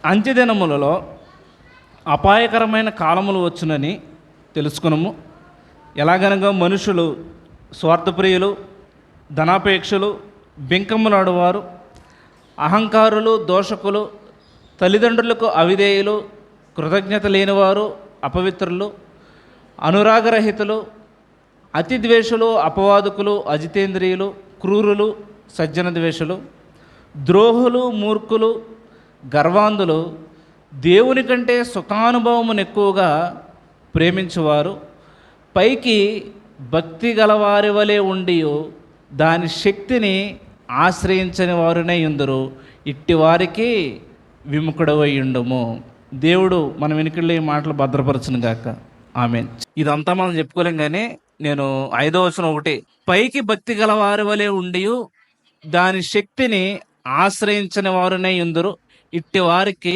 అంత్యదినములలో అపాయకరమైన కాలములు వచ్చునని తెలుసుకునము. ఎలాగనగా మనుషులు స్వార్థప్రియులు, ధనాపేక్షలు, బింకములాడువారు, అహంకారులు, దోషకులు, తల్లిదండ్రులకు అవిధేయులు, కృతజ్ఞత లేనివారు, అపవిత్రులు, అనురాగరహితులు, అతి ద్వేషులు, అపవాదుకులు, అజితేంద్రియులు, క్రూరులు, సజ్జన ద్వేషులు, ద్రోహులు, మూర్ఖులు, గర్వాంధులు, దేవుని కంటే సుఖానుభవమును ఎక్కువగా ప్రేమించువారు, పైకి భక్తి గలవారి వలె ఉండి దాని శక్తిని ఆశ్రయించని వారునే ఉందరు. ఇట్టి వారికి విముఖుడవై ఉండుము. దేవుడు మన వెనుకల్లో ఈ మాటలు భద్రపరచును గాక. ఆమేన్. ఇదంతా మనం చెప్పుకోలేం, కానీ నేను 5వ వచనం ఒకటి, పైకి భక్తి గలవారి వలె ఉండి దాని శక్తిని ఆశ్రయించని వారునే ఉందరు. ఇట్టి వారికి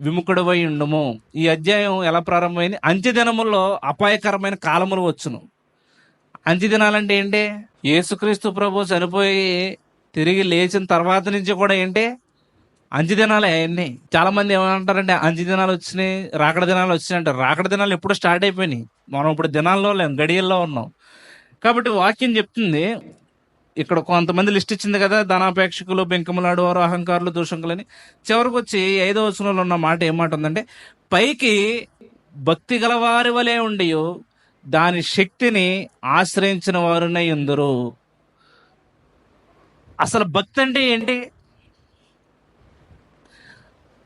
విముఖుడవై ఉండుము. ఈ అధ్యాయం ఎలా ప్రారంభమైంది? అంత్యదినముల్లో అపాయకరమైన కాలములు వచ్చును. అంత్యదినాలంటే ఏంటి? యేసుక్రీస్తు ప్రభు చనిపోయి తిరిగి లేచిన తర్వాత నుంచి కూడా ఏంటి? అంత్యదినాలే అవన్నీ. చాలా మంది ఏమంటారంటే అంత్యదినాలు వచ్చినాయి, రాకడ దినాలు వచ్చినాయి అంటారు. రాకడ దినాలు ఎప్పుడు స్టార్ట్ అయిపోయినాయి. మనం ఇప్పుడు దినాల్లో లేం, గడియల్లో ఉన్నాం. కాబట్టి వాక్యం చెప్తుంది, ఇక్కడ కొంతమంది లిస్ట్ ఇచ్చింది కదా, ధనాపేక్షకులు, బెంకములాడువారు, అహంకారులు, దూషకులని. చివరికి వచ్చి 5వ వచనంలో ఉన్న మాట ఏమాట ఉందంటే, పైకి భక్తి గలవారి వలె ఉండి దాని శక్తిని ఆశ్రయించిన వారునే ఉందరు. అసలు భక్తి అంటే ఏంటి?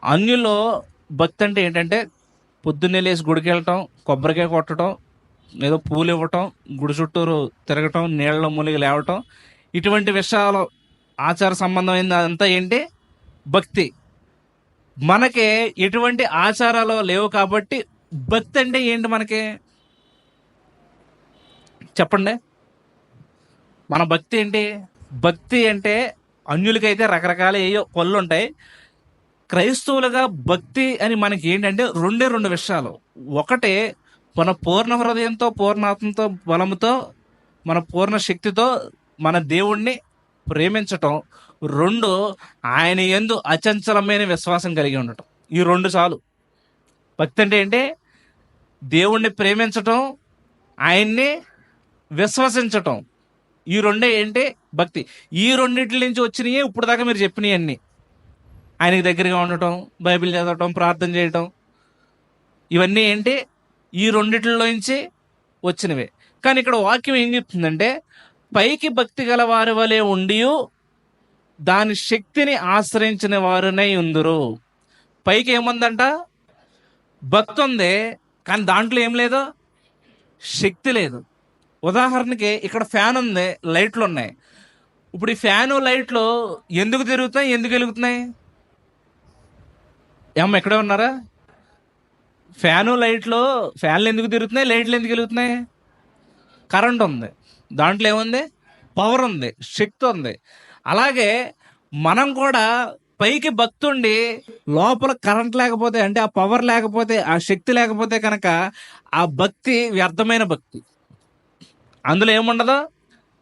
అన్యుల్లో భక్తి అంటే ఏంటంటే పొద్దున్నే లేచి గుడికి వెళ్ళటం, కొబ్బరికాయ కొట్టడం, ఏదో పూలు ఇవ్వటం, గుడి చుట్టూరు తిరగటం, నీళ్ళలో మూలిగి లేవటం, ఇటువంటి విషయాలు ఆచార సంబంధమైంది అంతా ఏంటి? భక్తి. మనకి ఎటువంటి ఆచారాలు లేవు కాబట్టి భక్తి అంటే ఏంటి మనకి? చెప్పండి. మన భక్తి ఏంటి? భక్తి అంటే అన్యులకైతే రకరకాల ఏయో పళ్ళు ఉంటాయి. క్రైస్తవులుగా భక్తి అని మనకి ఏంటంటే రెండు విషయాలు. ఒకటే, మన పూర్ణ హృదయంతో, పూర్ణాత్మతో, బలముతో, మన పూర్ణ శక్తితో మన దేవుణ్ణి ప్రేమించటం. 2, ఆయన యందు అచంచలమైన విశ్వాసం కలిగి ఉండటం. ఈ 2 చాలు. భక్తి అంటే ఏంటి? దేవుణ్ణి ప్రేమించటం, ఆయన్ని విశ్వసించటం. ఈ 2 ఏంటి? భక్తి. ఈ 2 నుంచి వచ్చినాయి ఇప్పుడు దాకా మీరు చెప్పినవి అన్నీ. ఆయనకి దగ్గరగా ఉండటం, బైబిల్ చదవటం, ప్రార్థన చేయటం, ఇవన్నీ ఏంటి? ఈ 2 నుంచి వచ్చినవే. కానీ ఇక్కడ వాక్యం ఏం చెప్తుందంటే, పైకి భక్తి గల వారి వలె ఉండి దాని శక్తిని ఆశ్రయించిన వారునే ఉందరు. పైకి ఏముందంట? భక్తి ఉంది, కానీ దాంట్లో ఏం లేదు? శక్తి లేదు. ఉదాహరణకి ఇక్కడ ఫ్యాన్ ఉంది, లైట్లు ఉన్నాయి. ఇప్పుడు ఈ ఫ్యాను, లైట్లు ఎందుకు తిరుగుతున్నాయి, ఎందుకు వెలుగుతున్నాయి? ఏమన్నా ఎక్కడే ఉన్నారా? ఫ్యాన్లు ఎందుకు తిరుగుతున్నాయి, లైట్లు ఎందుకు వెలుగుతున్నాయి? కరెంట్ ఉంది, దాంట్లో ఏముంది? పవర్ ఉంది, శక్తి ఉంది. అలాగే మనం కూడా పైకి భక్తి ఉండి లోపల కరెంట్ లేకపోతే, అంటే ఆ పవర్ లేకపోతే, ఆ శక్తి లేకపోతే కనుక ఆ భక్తి వ్యర్థమైన భక్తి. అందులో ఏముండదు?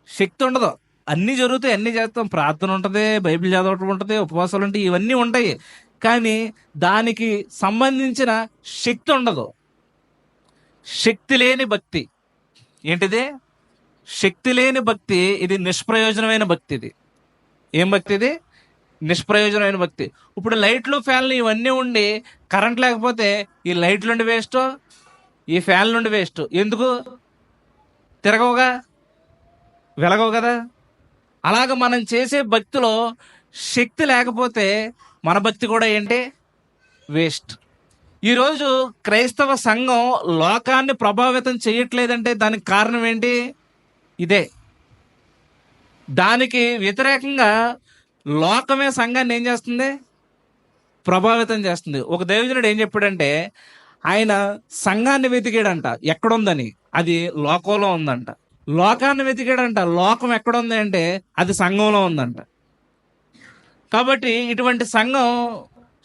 శక్తి ఉండదు. అన్నీ జరుగుతాయి, అన్నీ చేస్తాం, ప్రార్థన ఉంటుంది, బైబిల్ చదవటం ఉంటుంది, ఉపవాసాలు ఉంటాయి, ఇవన్నీ ఉంటాయి. కానీ దానికి సంబంధించిన శక్తి ఉండదు. శక్తి లేని భక్తి ఏంటిది? శక్తి లేని భక్తి. ఇది నిష్ప్రయోజనమైన భక్తి. ఇది ఏం భక్తి? ఇది నిష్ప్రయోజనమైన భక్తి. ఇప్పుడు లైట్లు, ఫ్యాన్లు ఇవన్నీ ఉండి కరెంట్ లేకపోతే ఈ లైట్ల నుండి వేస్ట్, ఈ ఫ్యాన్ల నుండి వేస్ట్. ఎందుకు? తిరగవుగా, వెలగవు కదా. అలాగ మనం చేసే భక్తిలో శక్తి లేకపోతే మన భక్తి కూడా ఏంటి? వేస్ట్. ఈరోజు క్రైస్తవ సంఘం లోకాన్ని ప్రభావితం చేయట్లేదంటే దానికి కారణం ఏంటి? ఇదే. దానికి వ్యతిరేకంగా లోకమే సంఘాన్ని ఏం చేస్తుంది? ప్రభావితం చేస్తుంది. ఒక దైవజనుడు ఏం చెప్పాడంటే, ఆయన సంఘాన్ని వెతికాడంట ఎక్కడుందని, అది లోకంలో ఉందంట. లోకాన్ని వెతికాడంట, లోకం ఎక్కడుంది అంటే అది సంఘంలో ఉందంట. కాబట్టి ఇటువంటి సంఘం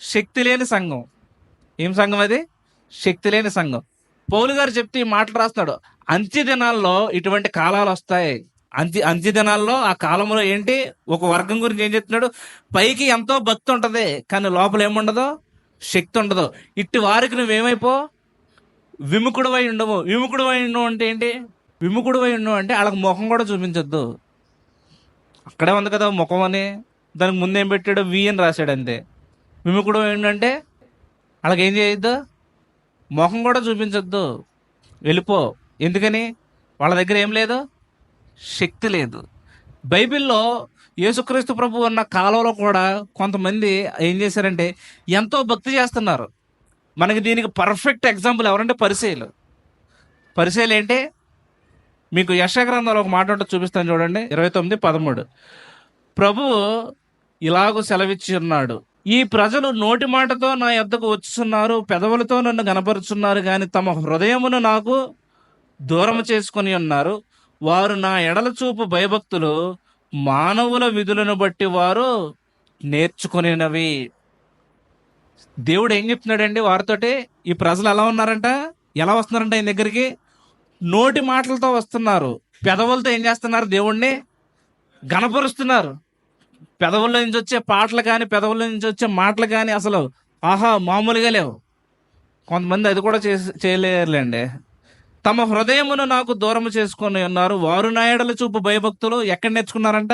శక్తి లేని సంఘం. ఏం సంఘం అది? శక్తి లేని సంఘం. పౌలు గారు చెప్తే ఈ మాటలు రాస్తున్నాడు, అంత్య దినాల్లో ఇటువంటి కాలాలు వస్తాయి. అంత్య దినాల్లో ఆ కాలంలో ఏంటి? ఒక వర్గం గురించి ఏం చెప్తున్నాడు? పైకి ఎంతో భక్తి ఉంటది, కానీ లోపల ఏముండదు? శక్తి ఉండదు. ఇట్టి వారికి నువ్వేమైపో విముఖుడువై ఉండవు. విముఖుడువై ఉండవు అంటే ఏంటి? విముఖుడువై ఉండవు అంటే వాళ్ళకి ముఖం కూడా చూపించొద్దు. అక్కడే ఉంది కదా ముఖం అని, దానికి ముందేం పెట్టాడు? వి అని రాశాడు అంతే. విముఖుడువై ఉండంటే వాళ్ళకి ఏం చేయొద్దు, ముఖం కూడా చూపించొద్దు, వెళ్ళిపో. ఎందుకని? వాళ్ళ దగ్గర ఏం లేదు, శక్తి లేదు. బైబిల్లో యేసుక్రీస్తు ప్రభు ఉన్న కాలంలో కూడా కొంతమంది ఏం చేశారంటే ఎంతో భక్తి చేస్తున్నారు. మనకి దీనికి పర్ఫెక్ట్ ఎగ్జాంపుల్ ఎవరంటే పరిసయ్యులు. పరిసయ్యులు ఏంటి? మీకు యెషయా గ్రంథంలో ఒక మాట ఉంటే చూపిస్తాను చూడండి, 29:13. ప్రభువు ఇలాగూ సెలవిచ్చి ఉన్నాడు, ఈ ప్రజలు నోటి మాటతో నా యొద్దకు వచ్చుచున్నారు, పెదవులతో నన్ను గనపరుచున్నారు, కానీ తమ హృదయమును నాకు దూరం చేసుకొని ఉన్నారు. వారు నా ఎడల చూపు భయభక్తులు మానవుల విధులను బట్టి వారు నేర్చుకునేనవి. దేవుడు ఏం చెప్తున్నాడండి వారితోటి? ఈ ప్రజలు ఎలా ఉన్నారంట, ఎలా వస్తున్నారంట ఆయన దగ్గరికి? నోటి మాటలతో వస్తున్నారు, పెదవులతో ఏం చేస్తున్నారు? దేవుణ్ణి గనపరుస్తున్నారు. పెదవుల నుంచి వచ్చే పాటలు కానీ, పెదవుల నుంచి వచ్చే మాటలు కానీ అసలు ఆహా మామూలుగా లేవు. కొంతమంది అది కూడా చేయలేరులేండి. తమ హృదయమును నాకు దూరం చేసుకొని ఉన్నారు, వారు నా ఎడల చూపు భయభక్తులు ఎక్కడ నేర్చుకున్నారంట?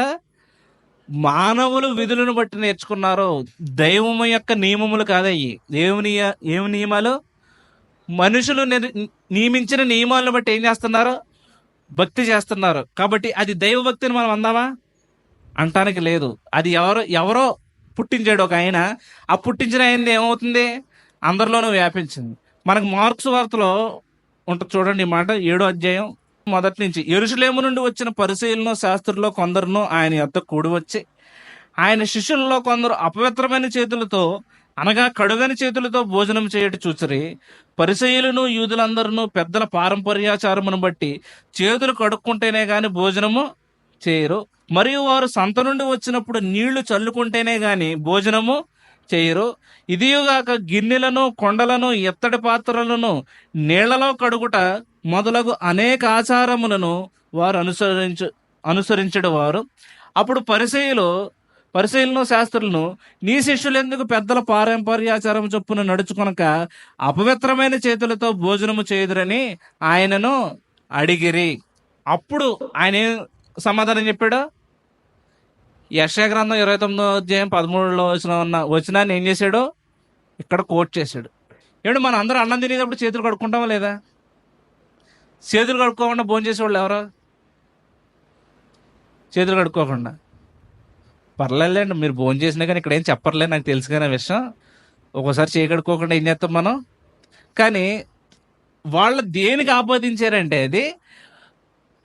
మానవులు విధులను బట్టి నేర్చుకున్నారు. దైవము యొక్క నియమములు కాదయ్యి. ఏమి నియమాలు? మనుషులు నియమించిన నియమాలను బట్టి ఏం చేస్తున్నారు? భక్తి చేస్తున్నారు. కాబట్టి అది దైవభక్తిని మనం అందామా? అంటానికి లేదు. అది ఎవరో పుట్టించాడు ఒక ఆయన. ఆ పుట్టించిన ఆయన ఏమవుతుంది? అందరిలోనూ వ్యాపించింది. మనకు మార్క్స్ వార్తలో ఉంటుంది చూడండి ఈ మాట, 7వ అధ్యాయం మొదటి నుంచి. యెరూషలేము నుండి వచ్చిన పరిసయ్యులను శాస్త్రుల్లో కొందరును ఆయన యొద్దకు కూడి వచ్చి, ఆయన శిష్యులలో కొందరు అపవిత్రమైన చేతులతో అనగా కడుగని చేతులతో భోజనం చేయట చూచిరి. పరిసయ్యులను యూదులందరూ పెద్దల పారంపర్యాచారమును బట్టి చేతులు కడుక్కుంటేనే గాని భోజనము చేయరు, మరియు వారు సంత నుండి వచ్చినప్పుడు నీళ్లు చల్లుకుంటేనే గాని భోజనము చేయరు. ఇదియుగాక గిన్నెలను, కొండలను, ఎత్తడి పాత్రలను నీళ్లలో కడుగుట మొదలగు అనేక ఆచారములను వారు అనుసరించడు వారు. అప్పుడు పరిసయ్యులను శాస్త్రులను, నీ శిష్యులు ఎందుకు పెద్దల పారంపర్యాచారం చొప్పున నడుచుకొనక అపవిత్రమైన చేతులతో భోజనము చేయుదురని ఆయనను అడిగిరి. అప్పుడు ఆయన సమాధానం చెప్పాడు? యెషయా గ్రంథం 29వ అధ్యాయం 13లో ఉన్న వచనాన్ని ఏం చేశాడు? ఇక్కడ కోట్ చేశాడు. ఏమంటే మనం అందరూ అన్నం తినేటప్పుడు చేతులు కడుక్కుంటామా లేదా? చేతులు కడుక్కోకుండా భోజనం చేసేవాళ్ళు ఎవరు? చేతులు కడుక్కోకుండా. పర్లేదులేండి, మీరు భోజనం చేసినా కానీ ఇక్కడ ఏం చెప్పర్లేదు, నాకు తెలుసు కానీ విషయం. ఒక్కోసారి చేయి కడుక్కోకుండా ఏం చేస్తాం మనం? కానీ వాళ్ళు దేనికి ఆపాదించారంటే అది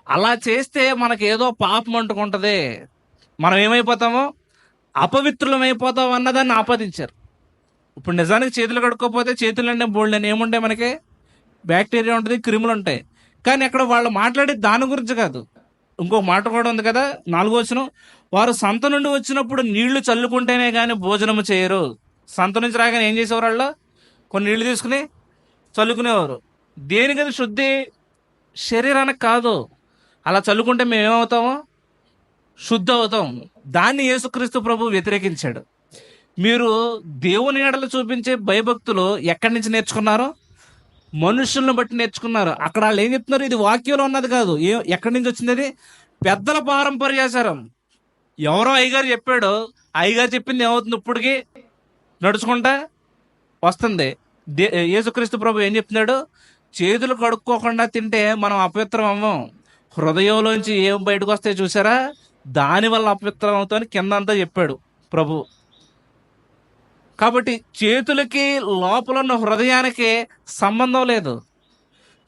అలా చేస్తే మనకేదో పాపం అంటుకుంటుంది, మనం ఏమైపోతామో అపవిత్రులం అయిపోతాం అన్నదాన్ని ఆపాదించారు. ఇప్పుడు నిజానికి చేతులు కడుక్కోకపోతే చేతులు అంటే బోల్డ్ ఏముంటాయి? మనకి బ్యాక్టీరియా ఉంటుంది, క్రిములు ఉంటాయి. కానీ అక్కడ వాళ్ళు మాట్లాడేది దాని గురించి కాదు. ఇంకొక మాట కూడా ఉంది కదా, 4వ వచనం, వారు సంత నుండి వచ్చినప్పుడు నీళ్లు చల్లుకుంటేనే కానీ భోజనము చేయరు. సంత నుంచి రాగానే ఏం చేసేవారు? వాళ్ళు కొన్ని నీళ్లు తీసుకుని చల్లుకునేవారు. దేనికది? శుద్ధి శరీరానికి కాదు. అలా చల్లుకుంటే మేము ఏమవుతాము? శుద్ధ అవుతాం. దాన్ని యేసుక్రీస్తు ప్రభు వ్యతిరేకించాడు. మీరు దేవుని ఎడల చూపించే భయభక్తులు ఎక్కడి నుంచి నేర్చుకున్నారో? మనుషులను బట్టి నేర్చుకున్నారు. అక్కడ వాళ్ళు ఏం చెప్తున్నారు? ఇది వాక్యంలో ఉన్నది కాదు. ఎక్కడి నుంచి వచ్చింది? అది పెద్దల పారంపర్యాచారం. ఎవరో అయ్యగారు చెప్పాడు, అయ్యగారు చెప్పింది ఏమవుతుంది? ఇప్పటికి నడుచుకుంటా వస్తుంది. యేసుక్రీస్తు ప్రభు ఏం చెప్తున్నాడు? చేతులు కడుక్కోకుండా తింటే మనం అపవిత్రం అవ్వం. హృదయంలోంచి ఏం బయటకు వస్తాయి చూసారా, దానివల్ల అపవిత్రం అవుతామని కిందంతా చెప్పాడు ప్రభు. కాబట్టి చేతులకి లోపల ఉన్న హృదయానికి సంబంధం లేదు.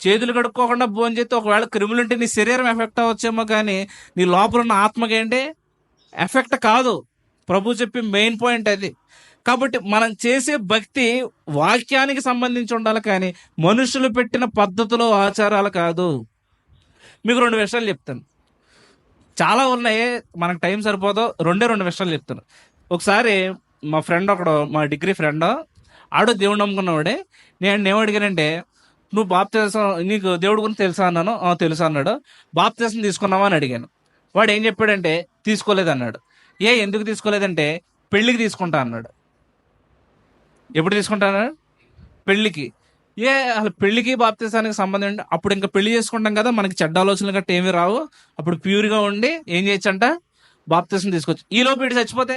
చేతులు కడుక్కోకుండా భోజనం చేస్తే ఒకవేళ క్రిములు ఉంటే నీ శరీరం ఎఫెక్ట్ అవ్వచ్చేమో, కానీ నీ లోపల ఉన్న ఆత్మకేంటి ఎఫెక్ట్ కాదు. ప్రభు చెప్పి మెయిన్ పాయింట్ అది. కాబట్టి మనం చేసే భక్తి వాక్యానికి సంబంధించి ఉండాలి, కానీ మనుషులు పెట్టిన పద్ధతులు ఆచారాలు కాదు. మీకు 2 విషయాలు చెప్తాను, చాలా ఉన్నాయి, మనకు టైం సరిపోదు. 2 విషయాలు చెప్తాను. ఒకసారి మా ఫ్రెండ్ ఒకడు, మా డిగ్రీ ఫ్రెండ్, ఆడు దేవుడు నమ్ముకున్నవాడే. నేను ఏమడిగానంటే, నువ్వు బాప్తిసం, నీకు దేవుడి గురించి తెలుసా అన్నాను. తెలుసా అన్నాడు. బాప్తిసం తీసుకున్నావా అని అడిగాను. వాడు ఏం చెప్పాడంటే తీసుకోలేదన్నాడు. ఎందుకు తీసుకోలేదంటే పెళ్ళికి తీసుకుంటా అన్నాడు. ఎప్పుడు తీసుకుంటారు? పెళ్ళికి. అసలు పెళ్ళికి బాప్తిసానికి సంబంధం ఏంటి? అప్పుడు ఇంకా పెళ్లి చేసుకుంటాం కదా, మనకి చెడ్డ ఆలోచనలు గట్ట ఏమీ రావు. అప్పుడు ప్యూర్గా ఉండి ఏం చేయొచ్చంట? బాప్తిసం తీసుకోవచ్చు. ఈ లోపు ఇటు చచ్చిపోతే,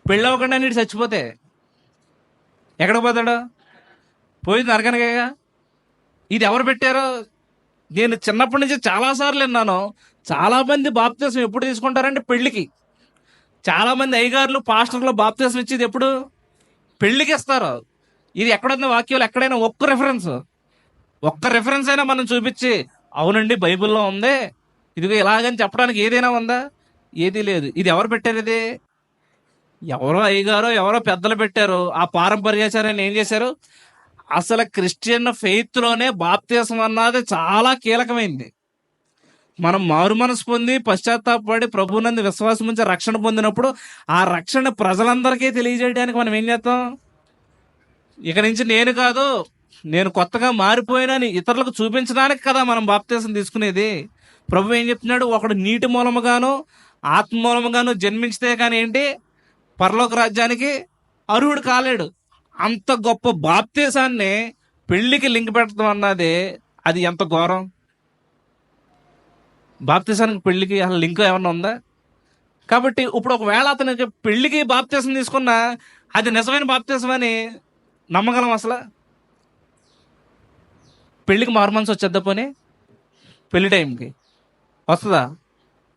పెళ్ళి అవ్వకుండా ఇటు చచ్చిపోతే ఎక్కడ పోతాడు? పోయి నరకనగా. ఇది ఎవరు పెట్టారో? నేను చిన్నప్పటి నుంచి చాలాసార్లు విన్నాను. చాలామంది బాప్తిసం ఎప్పుడు తీసుకుంటారంటే పెళ్ళికి. చాలామంది అయ్యగారులు పాస్టర్లు బాప్తిసం ఇచ్చేది ఎప్పుడు? పెళ్ళికి ఇస్తారు. ఇది ఎక్కడుంది వాక్యంలో? ఎక్కడైనా ఒక్క రెఫరెన్స్ అయినా మనం చూపించి, అవునండి బైబిల్లో ఉంది, ఇదిగో ఇలాగని చెప్పడానికి ఏదైనా ఉందా? ఏదీ లేదు. ఇది ఎవరు పెట్టారు? ఇది ఎవరో అయ్యగారో ఎవరో పెద్దలు పెట్టారు. ఆ పారంపర్యాచారాన్ని ఏం చేశారు? అసలు క్రిస్టియన్ ఫెయిత్లోనే బాప్తిసం అన్నది చాలా కీలకమైంది. మనం మారు మనసు పొంది పశ్చాత్తాపడి ప్రభునందు విశ్వాసం ఉంచి రక్షణ పొందినప్పుడు ఆ రక్షణ ప్రజలందరికీ తెలియజేయడానికి మనం ఏం చేస్తాం? ఇక నుంచి నేను కాదు, నేను కొత్తగా మారిపోయినని ఇతరులకు చూపించడానికి కదా మనం బాప్తిసం తీసుకునేది. ప్రభు ఏం చెప్తున్నాడు? ఒకడు నీటి మూలముగాను ఆత్మ మూలముగాను జన్మించితే కానీ ఏంటి పరలోక రాజ్యానికి అర్హుడు కాలేడు. అంత గొప్ప బాప్తిసాన్ని పెళ్లికి లింక్ పెట్టడం అన్నది అది ఎంత ఘోరం! బాప్తిసానికి పెళ్లికి అసలు లింక్ ఏమన్నా ఉందా? కాబట్టి ఇప్పుడు ఒకవేళ అతనికి పెళ్లికి బాప్తిసం తీసుకున్నా అది నిజమైన బాప్తిసం అని నమ్మగలం అసలు? పెళ్ళికి మారు మనసు వచ్చేద్దా? పోనీ పెళ్లి టైంకి వస్తుందా?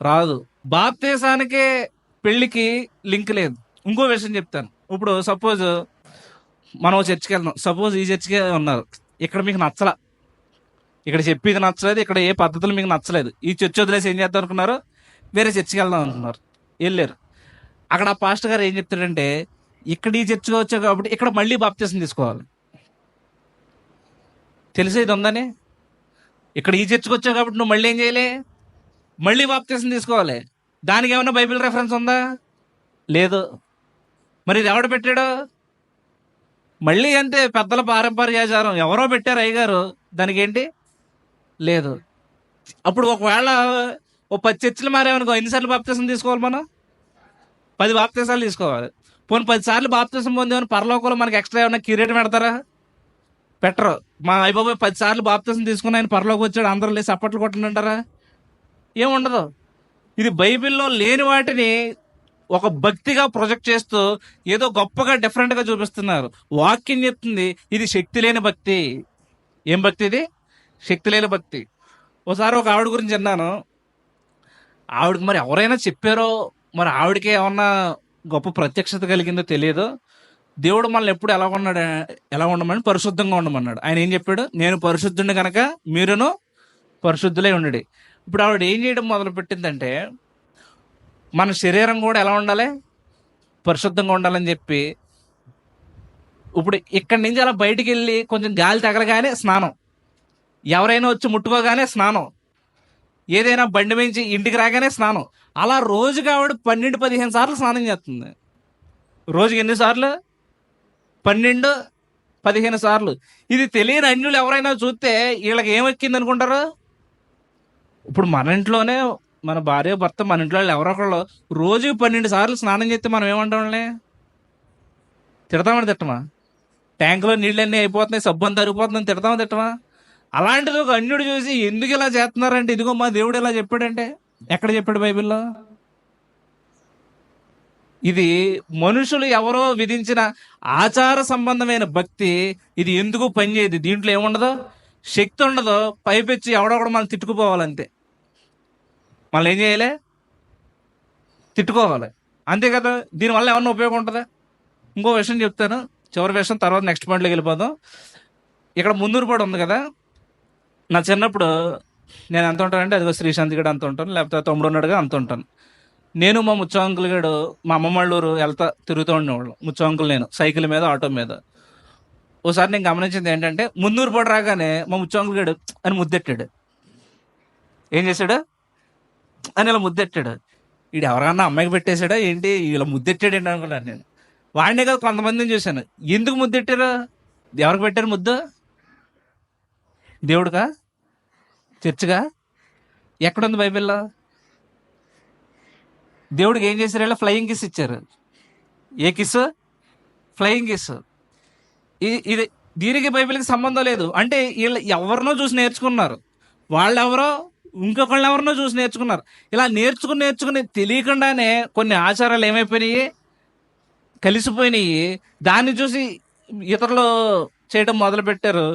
రాదు. బాప్తిసానికి పెళ్ళికి లింక్ లేదు. ఇంకో విషయం చెప్తాను. ఇప్పుడు సపోజ్ మనం చర్చికి వెళ్దాం. సపోజ్ ఈ చర్చికే ఉన్నారు. ఇక్కడ మీకు నచ్చలా, ఇక్కడ చెప్పేది నచ్చలేదు, ఇక్కడ ఏ పద్ధతులు మీకు నచ్చలేదు. ఈ చర్చ్ వదిలేసి ఏం చేద్దాం అనుకున్నారు? వేరే చర్చికి వెళ్దాం అనుకున్నారు. వెళ్ళారు. అక్కడ ఆ పాస్టర్ గారు ఏం చెప్తాడంటే, ఇక్కడ ఈ చర్చిగా వచ్చావు కాబట్టి ఇక్కడ మళ్ళీ బాప్తిసం తీసుకోవాలి. తెలిసేది ఉందని? ఇక్కడ ఈ చర్చికి వచ్చావు కాబట్టి నువ్వు మళ్ళీ ఏం చేయాలి? మళ్ళీ బాప్తిసం తీసుకోవాలి. దానికి ఏమైనా బైబిల్ రెఫరెన్స్ ఉందా? లేదు. మరి ఇది ఎవడు పెట్టాడు? మళ్ళీ అంతే, పెద్దల పారంపర్యాచారం. ఎవరో పెట్టారు అయ్యగారు, దానికి ఏంటి లేదు. అప్పుడు ఒకవేళ 10 చర్చిలు మారేమనుకో, ఎన్నిసార్లు బాప్తిసం తీసుకోవాలి మనం? 10 బాప్తిసాలు తీసుకోవాలి. పోనీ 10 సార్లు బాప్తిసం పొందేమని పరలోకంలో మనకి ఎక్స్ట్రా ఏమన్నా కిరీటం పెడతారా? పెట్టరు. మా అయిపోయి 10 సార్లు బాప్తిసం తీసుకుని ఆయన పరలోకి వచ్చాడు అందరూ లేసి అప్పట్లు కొట్టనంటారా? ఏముండదు. ఇది బైబిల్లో లేని వాటిని ఒక భక్తిగా ప్రొజెక్ట్ చేస్తూ ఏదో గొప్పగా డిఫరెంట్గా చూపిస్తున్నారు. వాక్యం చెప్తుంది ఇది శక్తి లేని భక్తి. ఏం భక్తి ఇది? శక్తి లేని భక్తి. ఒకసారి ఒక ఆవిడ గురించి అన్నాను. ఆవిడకి మరి ఎవరైనా చెప్పారో, మరి ఆవిడకి ఏమన్నా గొప్ప ప్రత్యక్షత కలిగిందో తెలియదు. దేవుడు మనల్ని ఎప్పుడు ఎలా ఉండమని? పరిశుద్ధంగా ఉండమన్నాడు. ఆయన ఏం చెప్పాడు? నేను పరిశుద్ధుడిని కనుక మీరును పరిశుద్ధులై ఉండండి. ఇప్పుడు ఆవిడ ఏం చేయడం మొదలు పెట్టిందంటే, మన శరీరం కూడా ఎలా ఉండాలి? పరిశుద్ధంగా ఉండాలని చెప్పి, ఇప్పుడు ఇక్కడి నుంచి అలా బయటికి వెళ్ళి కొంచెం గాలి తగలగానే స్నానం, ఎవరైనా వచ్చి ముట్టుకోగానే స్నానం, ఏదైనా బండి మించి ఇంటికి రాగానే స్నానం. అలా రోజుకి ఆవిడ 12-15 సార్లు స్నానం చేస్తుంది. రోజుకి ఎన్నిసార్లు? 12-15 సార్లు. ఇది తెలియని అన్యులు ఎవరైనా చూస్తే వీళ్ళకి ఏమెక్కింది అనుకుంటారు? ఇప్పుడు మన ఇంట్లోనే మన భార్య భర్త, మన ఇంట్లో ఎవరో ఒకళ్ళు రోజుకి 12 సార్లు స్నానం చేస్తే మనం ఏమంటాంలే? తిడతామా? ట్యాంకులో నీళ్ళన్నీ అయిపోతున్నాయి, సబ్బు అంతా అరిగిపోతుందని తిడతామా? అలాంటిది ఒక అన్యుడు చూసి ఎందుకు ఇలా చేస్తున్నారంటే, ఇదిగో మా దేవుడు ఇలా చెప్పాడంటే ఎక్కడ చెప్పాడు బైబిల్లో? ఇది మనుషులు ఎవరో విధించిన ఆచార సంబంధమైన భక్తి. ఇది ఎందుకు పనిచేయదు. దీంట్లో ఏముండదు, శక్తి ఉండదు. పైపెచ్చి ఎవడొకడు మనం తిట్టుకుపోవాలంతే. మళ్ళీ ఏం చేయాలి? తిట్టుకోవాలి అంతే కదా. దీనివల్ల ఏమన్నా ఉపయోగం ఉంటుందా? ఇంకో విషయం చెప్తాను, చివరి విషయం, తర్వాత నెక్స్ట్ పాయింట్లోకి వెళ్ళిపోదాం. ఇక్కడ ముందూరుపాడు ఉంది కదా. నా చిన్నప్పుడు నేను ఎంత ఉంటానంటే, అదిగో శ్రీశాంత్ గడు అంత ఉంటాను, లేకపోతే తమ్ముడు ఉన్నాడుగా అంత ఉంటాను. నేను మా ముచ్చ అంకుల్ గడు మా అమ్మమ్మ వాళ్ళ ఊరు తిరుగుతూ ఉండేవాళ్ళం. ముచ్చ అంకుల్ నేను సైకిల్ మీద, ఆటో మీద. ఓసారి నేను గమనించింది ఏంటంటే, ముందూరుపాడు రాగానే మా ముచ్చ అంకుల్ గడు అని ముద్దెట్టాడు. ఏం చేశాడు అని ఇలా ముద్దెట్టాడు. వీడు ఎవరన్నా అమ్మాయికి పెట్టేశాడా ఏంటి, ఇలా ముద్దెట్టాడు ఏంటి అనుకున్నాను నేను. వాడినే కదా కొంతమందిని చూశాను. ఎందుకు ముద్దెట్టారు? ఎవరికి పెట్టారు ముద్దు? దేవుడుగా? చర్చిగా? ఎక్కడుంది బైబిల్లో? దేవుడికి ఏం చేశారు? ఇలా ఫ్లయింగ్ కిస్ ఇచ్చారు. ఏ కిస్? Flying kiss. ఇది దీనికి బైబిల్కి సంబంధం లేదు. అంటే వీళ్ళు ఎవరినో చూసి నేర్చుకున్నారు, వాళ్ళెవరో ఇంకొకళ్ళు ఎవరినో చూసి నేర్చుకున్నారు. ఇలా నేర్చుకుని తెలియకుండానే కొన్ని ఆచారాలు ఏమైపోయినాయి, కలిసిపోయినాయి. దాన్ని చూసి ఇతరులు చేయడం మొదలు పెట్టారు.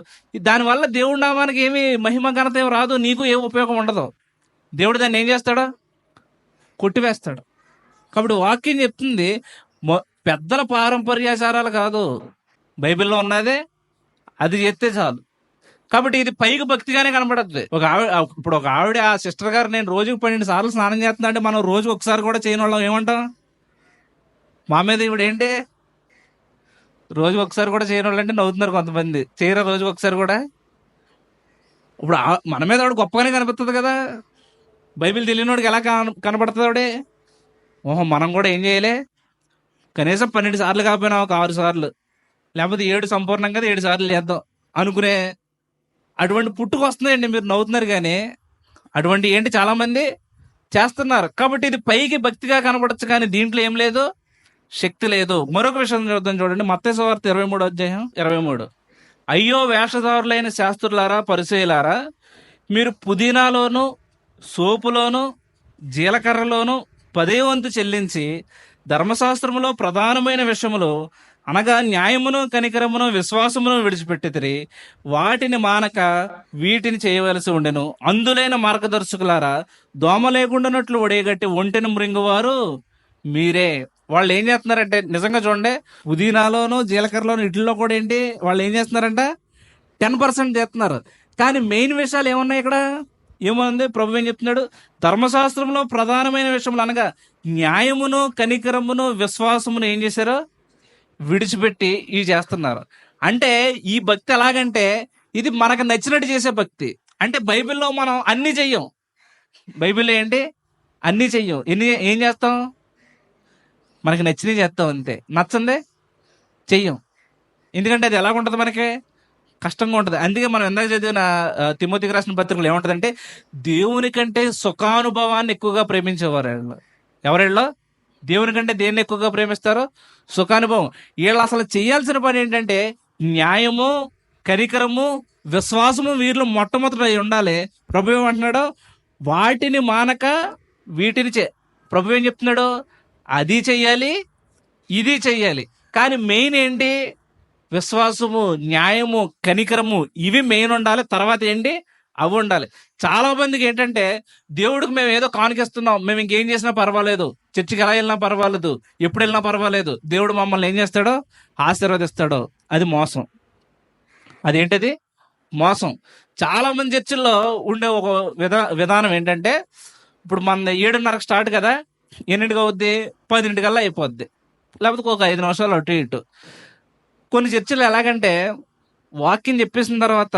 దానివల్ల దేవుడి నామానికి ఏమి మహిమ ఘనత ఏమి రాదు, నీకు ఏం ఉపయోగం ఉండదు. దేవుడు దాన్ని ఏం చేస్తాడు? కొట్టివేస్తాడు. కాబట్టి వాక్యం చెప్తుంది పెద్దల పారంపర్యాచారాలు కాదు, బైబిల్లో ఉన్నదే అది చేస్తే చాలు. కాబట్టి ఇది పైకి భక్తిగానే కనబడద్దు. ఇప్పుడు ఒక ఆవిడ, ఆ సిస్టర్ గారు నేను రోజుకు 12 సార్లు స్నానం చేస్తున్నా అంటే మనం రోజు ఒకసారి కూడా చేయని వాళ్ళం ఏమంటాం? మా మీద ఇవిడ ఏంటి రోజు ఒకసారి కూడా చేయని వాళ్ళు అంటే నవ్వుతున్నారు కొంతమంది. చేయరా రోజు ఒకసారి కూడా? ఇప్పుడు మన మీద ఆవిడ గొప్పగానే కనిపిస్తుంది కదా. బైబిల్ తెలియనివాడికి ఎలా కనబడుతుంది ఆవిడే? ఓహో, మనం కూడా ఏం చేయాలి? కనీసం 12 సార్లు కాకపోయినా ఒక 6 సార్లు, లేకపోతే 7 సంపూర్ణం కదా 7 సార్లు చేద్దాం అనుకునే అటువంటి పుట్టుకు వస్తుందండి. మీరు నవ్వుతున్నారు కానీ అటువంటి ఏంటి చాలా మంది చేస్తున్నారు. కాబట్టి ఇది పైకి భక్తిగా కనబడచ్చు కానీ దీంట్లో ఏం లేదు, శక్తి లేదు. మరొక విషయం చూద్దాం, చూడండి. మత్తయి సువార్త 23:23. అయ్యో వేషధారులైన శాస్త్రులారా, పరిసయ్యులారా, మీరు పుదీనాలోను సోపులోను జీలకర్రలోను 10వ వంతు చెల్లించి ధర్మశాస్త్రములో ప్రధానమైన విషయములు అనగా న్యాయమును కనికరమును విశ్వాసమును విడిచిపెట్టితిరి. వాటిని మానక వీటిని చేయవలసి ఉండెను. అందులైన మార్గదర్శకులారా, దోమ లేకుండానట్లు ఒడేగట్టి ఒంటెను మృంగువారు మీరే. వాళ్ళు ఏం చేస్తున్నారంటే, నిజంగా చూడండి, పుదీనాలోను జీలకర్రలోను ఇట్లలో కూడా ఏంటి వాళ్ళు ఏం చేస్తున్నారంట? 10% చేస్తున్నారు. కానీ మెయిన్ విషయాలు ఏమున్నాయి ఇక్కడ? ఏముంది? ప్రభు ఏం చెప్తున్నాడు? ధర్మశాస్త్రంలో ప్రధానమైన విషయములు అనగా న్యాయమును కనికరమును విశ్వాసమును ఏం చేశారు? విడిచిపెట్టి ఇవి చేస్తున్నారు. అంటే ఈ భక్తి ఎలాగంటే ఇది మనకు నచ్చినట్టు చేసే భక్తి. అంటే బైబిల్లో మనం అన్నీ చెయ్యం. బైబిల్లో ఏంటి? అన్నీ చెయ్యం. ఏం చేస్తాం? మనకి నచ్చినవి చేస్తాం అంతే, నచ్చందే చెయ్యం. ఎందుకంటే అది ఎలాగుంటుంది, మనకి కష్టంగా ఉంటుంది. అందుకే మనం ఎందాక చదివిన తిమోతికి రాసిన పత్రికలు ఏముంటుందంటే, దేవుని కంటే సుఖానుభవాన్ని ఎక్కువగా ప్రేమించేవారు. ఎవరిలో దేవుని కంటే దేన్ని ఎక్కువగా ప్రేమిస్తారో? సుఖానుభవం. వీళ్ళు అసలు చేయాల్సిన పని ఏంటంటే న్యాయము కనికరము విశ్వాసము వీరిలో మొట్టమొదటి ఉండాలి. ప్రభు ఏమంటున్నాడు? వాటిని మానక వీటిని ప్రభు ఏం చెప్తున్నాడు? అది చెయ్యాలి, ఇది చెయ్యాలి. కానీ మెయిన్ ఏంటి? విశ్వాసము, న్యాయము, కనికరము, ఇవి మెయిన్ ఉండాలి. తర్వాత ఏంటి? అవి ఉండాలి. చాలా మందికి ఏంటంటే, దేవుడికి మేము ఏదో కానుకిస్తున్నాం, మేము ఇంకేం చేసినా పర్వాలేదు, చర్చికి ఎలా వెళ్ళినా పర్వాలేదు, ఎప్పుడు వెళ్ళినా పర్వాలేదు, దేవుడు మమ్మల్ని ఏం చేస్తాడో? ఆశీర్వదిస్తాడో. అది మోసం. అదేంటది? మోసం. చాలా మంది చర్చిల్లో ఉండే ఒక విధానం ఏంటంటే, ఇప్పుడు మన 7:30 స్టార్ట్ కదా, ఎన్నింటికి అవుద్ది? 10 అయిపోద్ది, లేకపోతే ఒక 5 నిమిషాలు అటు ఇటు. కొన్ని చర్చిలు ఎలాగంటే, వాక్యం చెప్పేసిన తర్వాత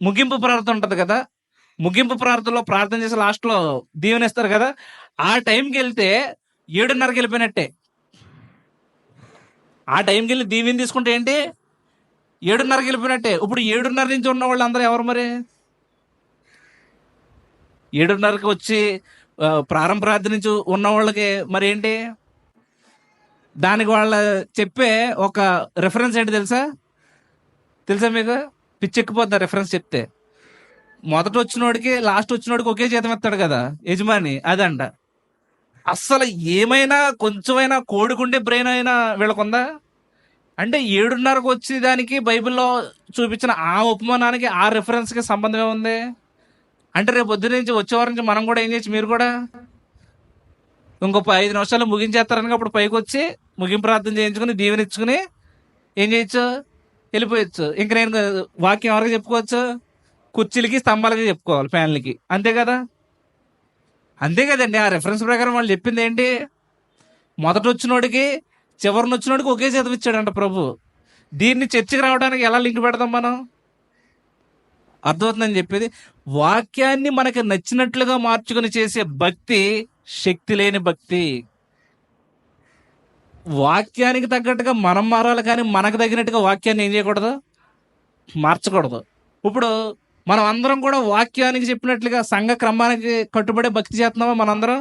ముగింపు ప్రార్థన ఉంటుంది కదా, ముగింపు ప్రార్థనలో ప్రార్థన చేసి లాస్ట్లో దీవెనిస్తారు కదా, ఆ టైంకి వెళ్తే 7:30కి వెళ్ళిపోయినట్టే. ఆ టైంకి వెళ్ళి దీవెని తీసుకుంటే ఏంటి? 7:30కి వెళ్ళిపోయినట్టే. ఇప్పుడు 7:30 నుంచి ఉన్న వాళ్ళు అందరూ ఎవరు మరి? 7:30కి వచ్చి ప్రారంభ ప్రార్థన నుంచి ఉన్న వాళ్ళకి మరి ఏంటి? దానికి వాళ్ళ చెప్పే ఒక రెఫరెన్స్ ఏంటి తెలుసా మీకు? పిచ్చెక్కిపోద్ది రెఫరెన్స్ చెప్తే. మొదట వచ్చినోడికి లాస్ట్ వచ్చినోడికి ఒకే జీతం ఇస్తాడు కదా యజమాని, అదంట. అస్సలు ఏమైనా కొంచెమైనా కోడికుండే బ్రెయిన్ అయినా వీళ్ళకుందా? అంటే 7:30కు వచ్చి దానికి బైబిల్లో చూపించిన ఆ ఉపమానానికి ఆ రెఫరెన్స్కి సంబంధం ఏముంది? అంటే రేపు పొద్దున నుంచి వచ్చేవారి నుంచి మనం కూడా ఏం చేయొచ్చు? మీరు కూడా ఇంకో 5 నిమిషాలు ముగించేస్తారని అప్పుడు పైకి వచ్చి ముగింపు ప్రార్థన చేయించుకుని దీవెనిచ్చుకుని ఏం చేయొచ్చు? వెళ్ళిపోయచ్చు. ఇంక నేను వాక్యం ఎవరికి చెప్పుకోవచ్చు? కుర్చీలకి స్తంభాలకి చెప్పుకోవాలి, ఫ్యాన్లకి. అంతే కదా? అంతే కదండి. ఆ రెఫరెన్స్ ప్రకారం వాళ్ళు చెప్పింది ఏంటి? మొదట వచ్చినోడికి చివరిని వచ్చినోడికి ఒకే జీతం ఇచ్చాడంట ప్రభు. దీన్ని చర్చికి రావడానికి ఎలా లింక్ పెడతాం మనం? అర్థమవుతుందని చెప్పేది. వాక్యాన్ని మనకి నచ్చినట్లుగా మార్చుకుని చేసే భక్తి శక్తి లేని భక్తి. వాక్యానికి తగ్గట్టుగా మనం మారాలి, కానీ మనకు తగినట్టుగా వాక్యాన్ని ఏం చేయకూడదు? మార్చకూడదు. ఇప్పుడు మనం అందరం కూడా వాక్యానికి చెప్పినట్లుగా సంఘ క్రమానికి కట్టుబడే భక్తి చేస్తున్నామా? మనందరం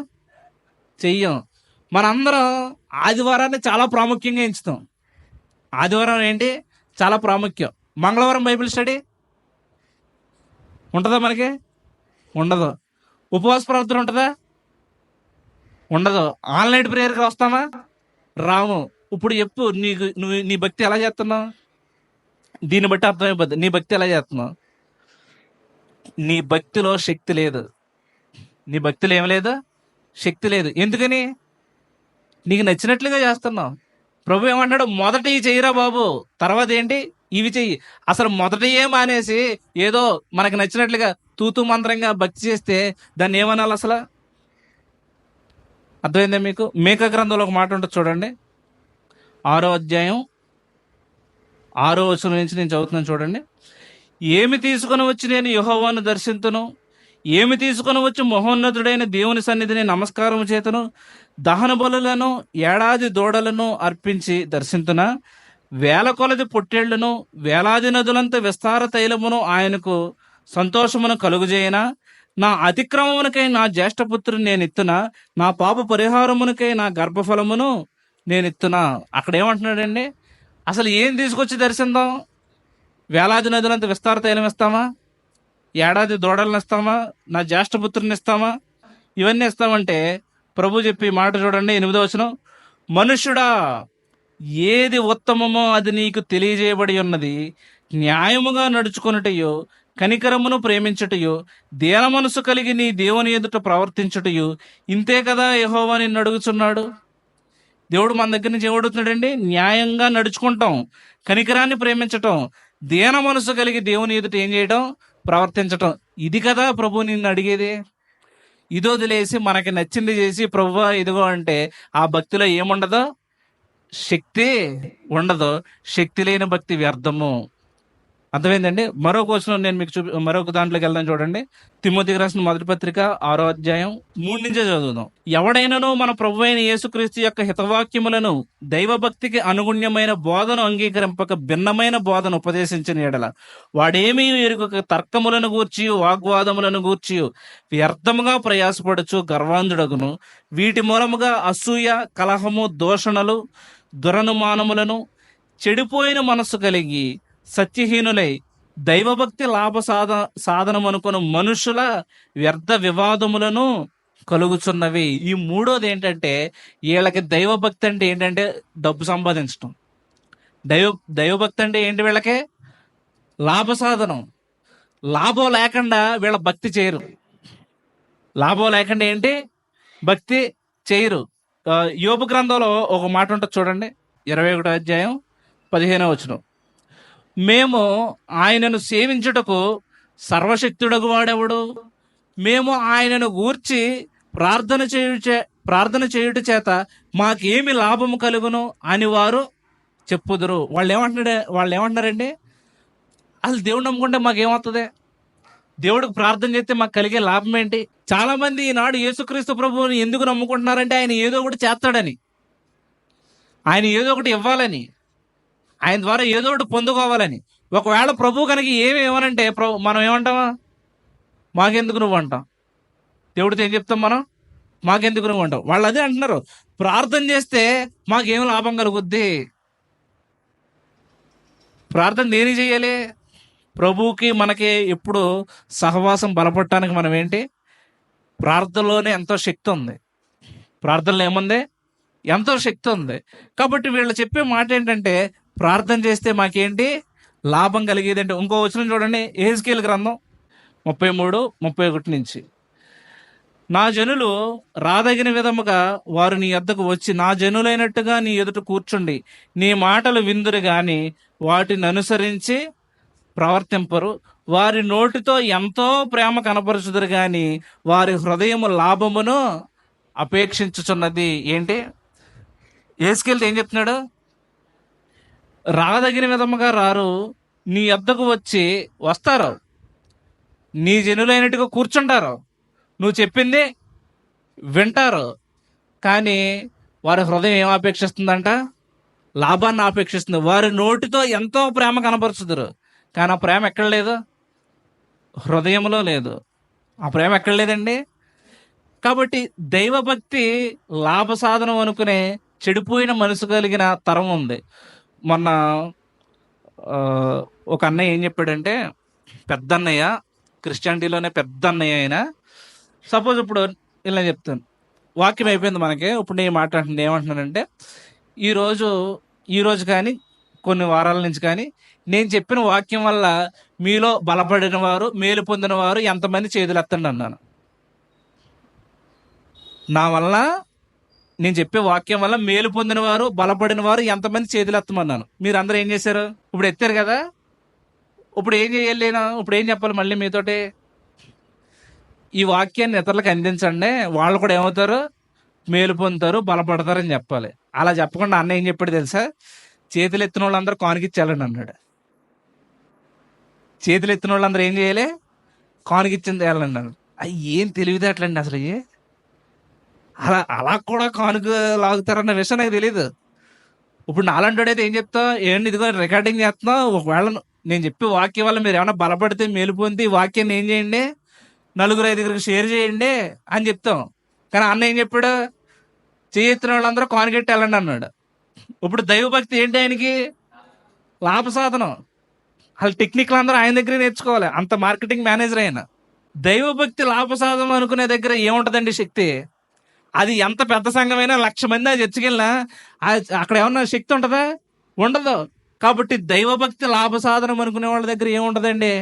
చెయ్యం. మనందరం ఆదివారాన్ని చాలా ప్రాముఖ్యంగా ఎంచుతాం. ఆదివారం ఏంటి చాలా ప్రాముఖ్యం. మంగళవారం బైబిల్ స్టడీ ఉంటుందా మనకి? ఉండదు. ఉపవాస ప్రార్థన ఉంటుందా? ఉండదు. ఆన్లైన్ ప్రేయర్కి వస్తామా? రాము. ఇప్పుడు చెప్పు, నువ్వు నీ భక్తి ఎలా చేస్తున్నావు? దీన్ని బట్టి అర్థమైపోద్ది నీ భక్తి ఎలా చేస్తున్నావు. నీ భక్తిలో శక్తి లేదు. నీ భక్తిలో ఏం లేదు? శక్తి లేదు. ఎందుకని? నీకు నచ్చినట్లుగా చేస్తున్నావు. ప్రభు ఏమంటాడు? మొదట ఇవి చెయ్యరా బాబు, తర్వాత ఏంటి ఇవి చెయ్యి. అసలు మొదట మానేసి ఏదో మనకు నచ్చినట్లుగా తూతూ మంత్రంగా భక్తి చేస్తే దాన్ని ఏమనాలి అసలు? అర్థమైందా మీకు? మేకా గ్రంథంలో ఒక మాట ఉంటుంది చూడండి, 6వ అధ్యాయం 6వ వచనం నుంచి నేను చదువుతున్నాను చూడండి. ఏమి తీసుకొని వచ్చి నేను యెహోవాను దర్శింతును, ఏమి తీసుకొని వచ్చి మహోన్నతుడైన దేవుని సన్నిధిని నమస్కారం చేతును, దహన బలులను ఏడాది దూడలను అర్పించి దర్శింతున, వేల కొలది పొట్టేళ్లను వేలాది నదులంత విస్తార తైలమును ఆయనకు సంతోషమును కలుగుజేయనా, నా అతిక్రమమునకై నా జ్యేష్ఠపుత్రుని నేను ఇత్తునా, నా పాప పరిహారమునకై నా గర్భఫలమును నేను ఇత్తునా. అక్కడ ఏమంటున్నాడండి? అసలు ఏం తీసుకొచ్చి దర్శిందాం? వేలాది నదులంత విస్తార తైలం ఇస్తామా? ఏడాది దూడలను ఇస్తామా? నా జ్యేష్ఠపుత్రుని ఇస్తామా? ఇవన్నీ ఇస్తామంటే ప్రభు చెప్పి మాట చూడండి, 8వ వచనం, మనుష్యుడా, ఏది ఉత్తమమో అది నీకు తెలియజేయబడి ఉన్నది. న్యాయముగా నడుచుకొనుటయో, కనికరమును ప్రేమించుటయో, దీన మనసు కలిగి నీ దేవుని ఎదుట ప్రవర్తించుటయో, ఇంతే కదా యెహోవా నిన్ను అడుగుచున్నాడు. దేవుడు మన దగ్గర నుంచి ఏమడుగుతున్నాడండి? న్యాయంగా నడుచుకుంటాం, కనికరాన్ని ప్రేమించటం, దీన మనసు కలిగి దేవుని ఎదుట ఏం చేయడం? ప్రవర్తించటం. ఇది కదా ప్రభు నిన్ను అడిగేది. ఇది వదిలేసి మనకి నచ్చింది చేసి ప్రభువా ఇదిగో అంటే ఆ భక్తిలో ఏముండదు? శక్తి ఉండదు. శక్తి లేని భక్తి వ్యర్థము. అర్థమైందండి? మరొక వచనం నేను మీకు మరొక దాంట్లోకి వెళ్దాం చూడండి. తిమోతికి రాసిన మొదటి పత్రిక 6వ అధ్యాయం 3 నుంచే చదువుదాం. ఎవడైనానో మన ప్రభు అయిన యేసుక్రీస్తు యొక్క హితవాక్యములను దైవభక్తికి అనుగుణ్యమైన బోధను అంగీకరింపక భిన్నమైన బోధన ఉపదేశించిన ఎడల వాడేమీ ఎరుగక తర్కములను గూర్చి వాగ్వాదములను గూర్చి వ్యర్థముగా ప్రయాసపడుచు గర్వాంధుడగును. వీటి మూలముగా అసూయ, కలహము, దూషణలు, దురనుమానములను, చెడిపోయిన మనస్సు కలిగి సత్యహీనులై దైవభక్తి సాధనమనుకున్న మనుషుల వ్యర్థ వివాదములను కలుగుచున్నవి. ఈ మూడోది ఏంటంటే, వీళ్ళకి దైవభక్తి అంటే ఏంటంటే డబ్బు సంపాదించడం. దైవభక్తి అంటే ఏంటి? వీళ్ళకి లాభ సాధనం. లాభం లేకుండా వీళ్ళ భక్తి చేయరు. లాభం లేకుండా ఏంటి? భక్తి చేయరు. యోబు గ్రంథంలో ఒక మాట ఉంటుంది చూడండి, 21వ అధ్యాయం 15వ వచనం, మేము ఆయనను సేవించుటకు సర్వశక్తుడగు వాడెవడు? మేము ఆయనను గూర్చి ప్రార్థన చేయుట చేత మాకేమి లాభము కలుగును అని వారు చెప్పుదురు. వాళ్ళు ఏమంటున్నారండి? అసలు దేవుడు నమ్ముకుంటే మాకేమవుతుంది? దేవుడికి ప్రార్థన చేస్తే మాకు కలిగే లాభం ఏంటి? చాలా మంది ఈనాడు యేసుక్రీస్తు ప్రభువుని ఎందుకు నమ్ముకుంటున్నారంటే ఆయన ఏదో ఒకటి చేస్తాడని, ఆయన ఏదో ఒకటి ఇవ్వాలని, ఆయన ద్వారా ఏదో ఒకటి పొందుకోవాలని. ఒకవేళ ప్రభు కనుక ఏమి ఇవ్వనంటే మనం ఏమంటామా? మాకెందుకు నువ్వు అంటాం. దేవుడితో ఏం చెప్తాం మనం? మాకెందుకు నువ్వు అంటాం. వాళ్ళు అదే అంటున్నారు, ప్రార్థన చేస్తే మాకేం లాభం కలుగుద్ది. ప్రార్థన దేనికి చేయాలి? ప్రభువుకి మనకి ఎప్పుడు సహవాసం బలపడటానికి మనం ఏంటి? ప్రార్థనలోనే ఎంతో శక్తి ఉంది. ప్రార్థనలో ఏముంది? ఎంతో శక్తి ఉంది. కాబట్టి వీళ్ళు చెప్పే మాట ఏంటంటే, ప్రార్థన చేస్తే మాకేంటి లాభం కలిగేదంటే, ఇంకో వచనం చూడండి, యెహెజ్కేలు గ్రంథం 33:31 నుంచి, నా జనులు రాదగిన విధముగా వారు నీ యొద్దకు వచ్చి నా జనులైనట్టుగా నీ ఎదుట కూర్చుండి నీ మాటలు విందురు గాని వాటిని అనుసరించి ప్రవర్తింపరు. వారి నోటితో ఎంతో ప్రేమ కనపరుచుదురు గాని వారి హృదయము లాభమును అపేక్షించుచున్నది. ఏంటి? యెహెజ్కేలు ఏం చెప్తున్నాడు? రాదగిన విధముగా రారు, నీ యొద్దకు వస్తారు, నీ జనులైనట్టుగా కూర్చుంటారు, నువ్వు చెప్పింది వింటారు, కానీ వారి హృదయం ఏం అపేక్షిస్తుందంట? లాభాన్ని అపేక్షిస్తుంది. వారి నోటితో ఎంతో ప్రేమ కనపరుచుదురు, కానీ ఆ ప్రేమ ఎక్కడ లేదు? హృదయంలో లేదు. ఆ ప్రేమ ఎక్కడ లేదండి. కాబట్టి దైవభక్తి లాభ సాధనం అనుకునే చెడిపోయిన మనసు కలిగిన తరం ఉంది. మొన్న ఆ, ఒక అన్నయ్య ఏం చెప్పాడంటే, పెద్ద అన్నయ్య, క్రిస్టియానిటీలోనే పెద్ద అన్నయ్య అయినా, సపోజ్ ఇప్పుడు ఇలా చెప్తాను, వాక్యం అయిపోయింది మనకి, ఇప్పుడు నేను మాట్లాడుతుంది ఏమంటున్నానంటే, ఈరోజు ఈరోజు కానీ కొన్ని వారాల నుంచి కానీ నేను చెప్పిన వాక్యం వల్ల మీలో బలపడిన వారు, మేలు పొందిన వారు ఎంతమంది చేతులు ఎత్తండి అన్నాను. నా వల్ల, నేను చెప్పే వాక్యం వల్ల మేలు పొందిన వారు, బలపడిన వారు ఎంతమంది చేతులు ఎత్తమన్నాను. మీరు అందరూ ఏం చేశారు? ఇప్పుడు ఎత్తారు కదా, ఇప్పుడు ఏం చేయాలి నేను? ఇప్పుడు ఏం చెప్పాలి మళ్ళీ మీతోటి? ఈ వాక్యాన్ని ఇతరులకు అందించండి, వాళ్ళు కూడా ఏమవుతారు? మేలు పొందుతారు, బలపడతారని చెప్పాలి. అలా చెప్పకుండా అన్న ఏం చెప్పాడు తెలుసా? చేతులు ఎత్తిన వాళ్ళందరూ కానుకిచ్చాలని అన్నాడు. చేతులు ఎత్తిన వాళ్ళందరూ ఏం చేయాలి? కానుకిచ్చింది చేయాలన్నాడు. అవి ఏం తెలివితేటలండి అసలు ఇవి. అలా అలా కూడా కానుక లాగుతారన్న విషయం నాకు తెలియదు. ఇప్పుడు నాలంటోడైతే ఏం చెప్తా, ఏంటి ఇదిగో రికార్డింగ్ చేస్తున్నావు, ఒకవేళ నేను చెప్పే వాక్యం వల్ల మీరు ఏమైనా బలపడితే, మేలు పొంది ఈ వాక్యాన్ని ఏం చేయండి, నలుగురు ఐదుగురికి షేర్ చేయండి అని చెప్తాం. కానీ అన్న ఏం చెప్పాడు? చేయెత్తిన వాళ్ళందరూ కానుకెట్టి వెళ్ళండి అన్నాడు. ఇప్పుడు దైవభక్తి ఏంటి ఆయనకి? లాభ సాధనం. వాళ్ళ టెక్నిక్లు అందరూ ఆయన దగ్గర నేర్చుకోవాలి, అంత మార్కెటింగ్ మేనేజర్ ఆయన. దైవభక్తి లాభ సాధనం అనుకునే దగ్గర ఏముంటదండి శక్తి? అది ఎంత పెద్ద సంఘమైనా, 1,00,000 మంది అది చర్చకెళ్ళినా అక్కడ ఏమన్నా శక్తి ఉంటుందా? ఉండదు. కాబట్టి దైవభక్తి లాభ సాధనం అనుకునే వాళ్ళ దగ్గర ఏముంటదండి?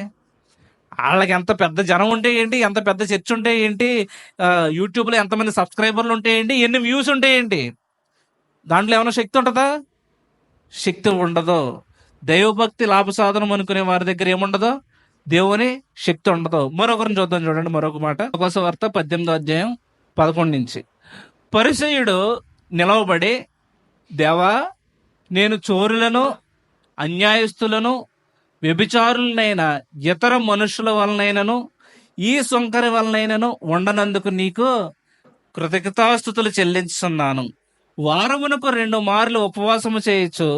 వాళ్ళకి ఎంత పెద్ద జనం ఉంటే ఏంటి, ఎంత పెద్ద చర్చ్ ఉంటే ఏంటి, యూట్యూబ్లో ఎంతమంది సబ్స్క్రైబర్లు ఉంటే ఏంటి, ఎన్ని వ్యూస్ ఉంటే ఏంటి, దాంట్లో ఏమైనా శక్తి ఉంటుందా? శక్తి ఉండదు. దైవభక్తి లాభ సాధనం అనుకునే వారి దగ్గర ఏముండదు? దేవుని శక్తి ఉండదు. మరొకరిని చూద్దాం, చూడండి మరొక మాట. లూకా వార్త 18:11 నుంచి. పరిసయ్యుడు నిలవబడి, దేవా, నేను చోరులను, అన్యాయస్తులను, వ్యభిచారులనైన ఇతర మనుషుల వలనైనను, ఈ సొంకరి వలనైనను ఉండనందుకు నీకు కృతజ్ఞతాస్తుతులు చెల్లించుతున్నాను. వారమునకు 2 మార్లు ఉపవాసము చేయొచ్చు,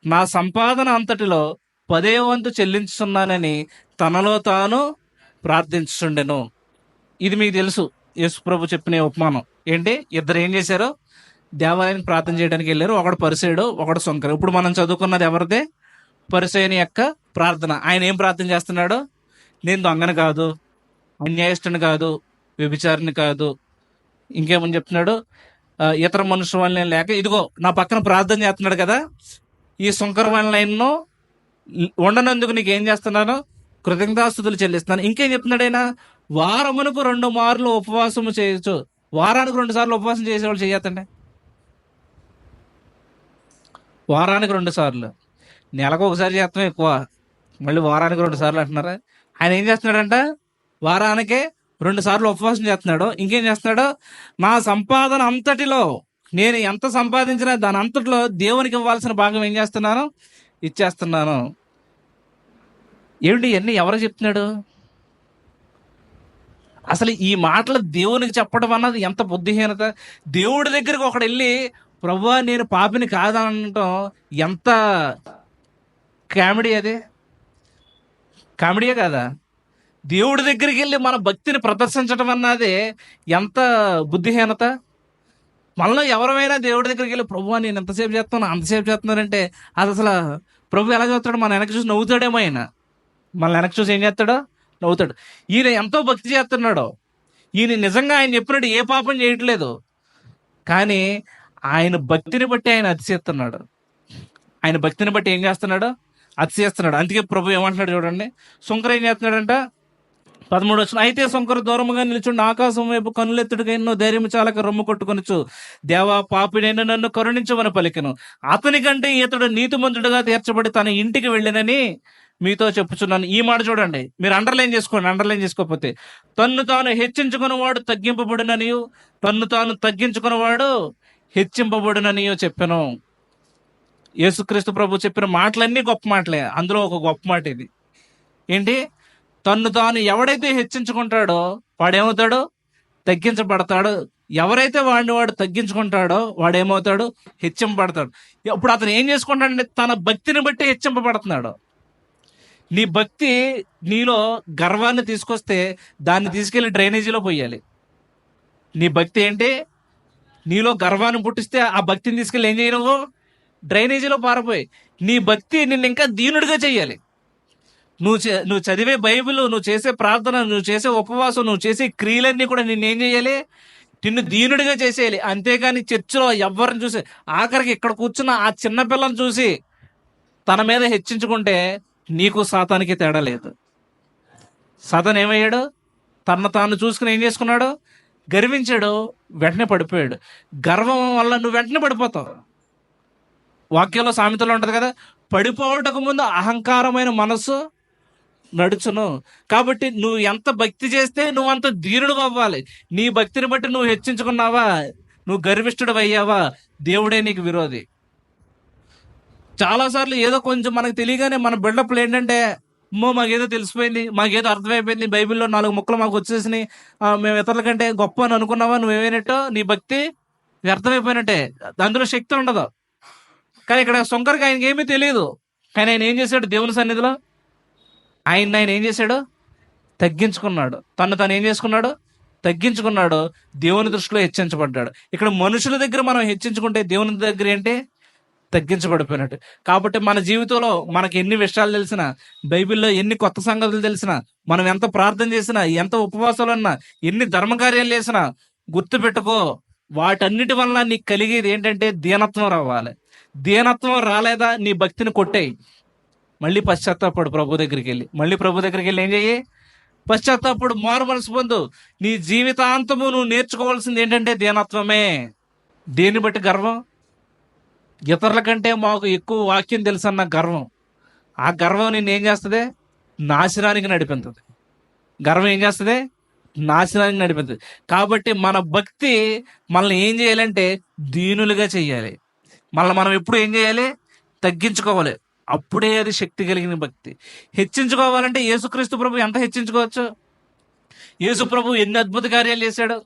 నా సంపాదన అంతటిలో 10వ వంతు చెల్లించుతున్నానని తనలో తాను ప్రార్థించుండెను. ఇది మీకు తెలుసు, యేసు ప్రభు చెప్పిన ఉపమానం ఏంటి? ఇద్దరు ఏం చేశారు? దేవాలయానికి ప్రార్థన చేయడానికి వెళ్ళారు. ఒకడు పరిసయుడు, ఒకడు సొంకరు. ఇప్పుడు మనం చదువుకున్నది ఎవరిదే? పరిసయుని యొక్క ప్రార్థన. ఆయన ఏం ప్రార్థన చేస్తున్నాడు? నేను దొంగని కాదు, అన్యాయస్తుని కాదు, వ్యభిచారిని కాదు, ఇంకేమని చెప్తున్నాడు? ఇతర మనుషుల వల్ల లేక, ఇదిగో నా పక్కన ప్రార్థన చేస్తున్నాడు కదా, ఈ సొంకర వల్ల ఎన్నో ఉండనందుకు నీకు ఏం చేస్తున్నాను? కృతజ్ఞతాస్తుతులు చెల్లిస్తున్నాను. ఇంకేం చెప్తున్నాడు ఆయన? వారమునకు 2 మార్లు ఉపవాసము చేయొచ్చు. వారానికి 2 సార్లు ఉపవాసం చేసేవాళ్ళు చేయొద్దండి. వారానికి 2 సార్లు. నెలకు ఒకసారి చేస్తాం ఎక్కువ, మళ్ళీ వారానికి 2 సార్లు అంటున్నారా? ఆయన ఏం చేస్తున్నాడంట? వారానికి 2 సార్లు ఉపవాసం చేస్తున్నాడు. ఇంకేం చేస్తున్నాడు? నా సంపాదన అంతటిలో, నేను ఎంత సంపాదించినా దాని అంతటిలో దేవునికి ఇవ్వాల్సిన భాగం ఏం చేస్తున్నాను? ఇచ్చేస్తున్నాను. ఏమిటి ఇవన్నీ ఎవరు చెప్తున్నాడు? అసలు ఈ మాటలు దేవునికి చెప్పడం అన్నది ఎంత బుద్ధిహీనత! దేవుడి దగ్గరికి ఒకడు వెళ్ళి, ప్రభువా నేను పాపిని కాదనటం ఎంత కామెడీ! అది కామెడీయే కాదా? దేవుడి దగ్గరికి వెళ్ళి మన భక్తిని ప్రదర్శించడం అన్నది ఎంత బుద్ధిహీనత! మనలో ఎవరైనా దేవుడి దగ్గరికి వెళ్ళి, ప్రభువా నేను ఎంతసేపు చేస్తాను, అంతసేపు చేస్తున్నానంటే, అది అసలు ప్రభు ఎలా చూస్తాడు? మన వెనక్కి చూసి నవ్వుతాడేమో ఆయన. మన వెనక్కి చూసి ఏం చేస్తాడో? నవ్వుతాడు. ఈయన ఎంతో భక్తి చేస్తున్నాడు, ఈయన నిజంగా ఆయన చెప్పినట్టు ఏ పాపం చేయట్లేదు, కానీ ఆయన భక్తిని బట్టి ఆయన అతిశేస్తున్నాడు. ఆయన భక్తిని బట్టి ఏం చేస్తున్నాడు? అతిశేస్తున్నాడు. అందుకే ప్రభు ఏమంటున్నాడు చూడండి. సుంకర ఏం చేస్తున్నాడంట? 13 వచ్చిన, అయితే సుంకర దూరముగా నిల్చుండి ఆకాశం వైపు కన్నులెత్తుడిగా ఎన్నో ధైర్యం చాలక రొమ్ము కొట్టుకొనొచ్చు, దేవా పాపినైన నన్ను కరుణించమని పలికెను. అతని కంటే ఇతడు నీతిమంతుడుగా తీర్చబడి తన ఇంటికి వెళ్ళినని మీతో చెప్పుచున్నాను. ఈ మాట చూడండి, మీరు అండర్లైన్ చేసుకోండి, అండర్లైన్ చేసుకోకపోతే. తన్ను తాను హెచ్చించుకున్నవాడు తగ్గింపబడుననియు, తన్ను తాను తగ్గించుకున్నవాడు హెచ్చింపబడుననియో చెప్పాను. యేసుక్రీస్తు ప్రభు చెప్పిన మాటలన్నీ గొప్ప మాటలే, అందులో ఒక గొప్ప మాట ఇది. ఏంటి? తన్ను తాను ఎవడైతే హెచ్చించుకుంటాడో వాడేమవుతాడు? తగ్గించబడతాడు. ఎవరైతే వాడు తగ్గించుకుంటాడో వాడేమవుతాడు? హెచ్చింపబడతాడు. ఇప్పుడు అతను ఏం చేసుకుంటాడంటే, తన భక్తిని బట్టి హెచ్చింపబడుతున్నాడు. నీ భక్తి నీలో గర్వాన్ని తీసుకొస్తే దాన్ని తీసుకెళ్లి డ్రైనేజీలో పోయాలి. నీ భక్తి ఏంటి? నీలో గర్వాన్ని పుట్టిస్తే ఆ భక్తిని తీసుకెళ్ళి ఏం చేయను? డ్రైనేజీలో పారిపోయి. నీ భక్తి నిన్ను ఇంకా దీనుడిగా చెయ్యాలి. నువ్వు చదివే బైబిల్, నువ్వు చేసే ప్రార్థన, నువ్వు చేసే ఉపవాసం, నువ్వు చేసే క్రియలన్నీ కూడా నిన్నేం చేయాలి? నిన్ను దీనుడిగా చేసేయాలి. అంతేగాని చర్చిలో ఎవరిని చూసి, ఆఖరికి ఇక్కడ కూర్చున్న ఆ చిన్న పిల్లని చూసి తన మీద హెచ్చించుకుంటే నీకు సాతానికి తేడా లేదు. సాతాను ఏమయ్యాడు? తన తాను చూసుకుని ఏం చేసుకున్నాడు? గర్వించాడు, వెంటనే పడిపోయాడు. గర్వం వల్ల నువ్వు వెంటనే పడిపోతావు. వాక్యంలో సామెతలో ఉంటుంది కదా, పడిపోవటకు ముందు అహంకారమైన మనస్సు నడుచును. కాబట్టి నువ్వు ఎంత భక్తి చేస్తే నువ్వు అంత దీనుడు అవ్వాలి. నీ భక్తిని బట్టి నువ్వు హెచ్చించుకున్నావా, నువ్వు గర్విష్ఠుడు అయ్యావా, దేవుడే నీకు విరోధి. చాలాసార్లు ఏదో కొంచెం మనకు తెలియగానే మన బిల్డప్లు ఏంటంటే, మాకేదో తెలిసిపోయింది, మాకేదో అర్థమైపోయింది, బైబిల్లో 4 ముక్కలు మాకు వచ్చేసినాయి, మేము ఇతరుల కంటే గొప్ప అని అనుకున్నావా, నువ్వేమైనట్టు నీ భక్తి వ్యర్థమైపోయినట్టే, అందులో శక్తి ఉండదు. కానీ ఇక్కడ శంకర్కి ఆయనకి ఏమీ తెలియదు. కానీ ఆయన ఏం చేశాడు? దేవుని సన్నిధిలో ఆయన ఏం చేశాడు? తగ్గించుకున్నాడు. తను ఏం చేసుకున్నాడు? తగ్గించుకున్నాడు. దేవుని దృష్టిలో హెచ్చించబడ్డాడు. ఇక్కడ మనుషుల దగ్గర మనం హెచ్చించుకుంటే దేవుని దగ్గర ఏంటి? తగ్గించబడిపోయినట్టు. కాబట్టి మన జీవితంలో మనకి ఎన్ని విషయాలు తెలిసినా, బైబిల్లో ఎన్ని కొత్త సంగతులు తెలిసినా, మనం ఎంత ప్రార్థన చేసినా, ఎంత ఉపవాసాలు అన్నా, ఎన్ని ధర్మకార్యాలు చేసినా, గుర్తుపెట్టుకో, వాటన్నిటి వల్ల నీకు కలిగేది ఏంటంటే దీనత్వం రావాలి. దీనత్వం రాలేదా నీ భక్తిని కొట్టేయి. మళ్ళీ పశ్చాత్తాపడు ప్రభు దగ్గరికి వెళ్ళి. ఏం చెయ్యి? పశ్చాత్తాపడు, మారు మనసు పొందు. నీ జీవితాంతము నువ్వు నేర్చుకోవాల్సింది ఏంటంటే దీనత్వమే. దేన్ని బట్టి గర్వం? ఇతరుల కంటే మాకు ఎక్కువ వాక్యం తెలుసన్న గర్వం. ఆ గర్వం నిన్ను ఏం చేస్తుంది? నాశనానికి నడిపించదు. గర్వం ఏం చేస్తుంది? నాశనానికి నడిపించదు. కాబట్టి మన భక్తి మనల్ని ఏం చేయాలంటే దీనులుగా చెయ్యాలి. మనం ఎప్పుడు ఏం చేయాలి? తగ్గించుకోవాలి. అప్పుడే అది శక్తి కలిగిన భక్తి. హెచ్చించుకోవాలంటే యేసుక్రీస్తు ప్రభు ఎంత హెచ్చించుకోవచ్చు? యేసు ప్రభు ఎన్ని అద్భుత కార్యాలు చేశాడు,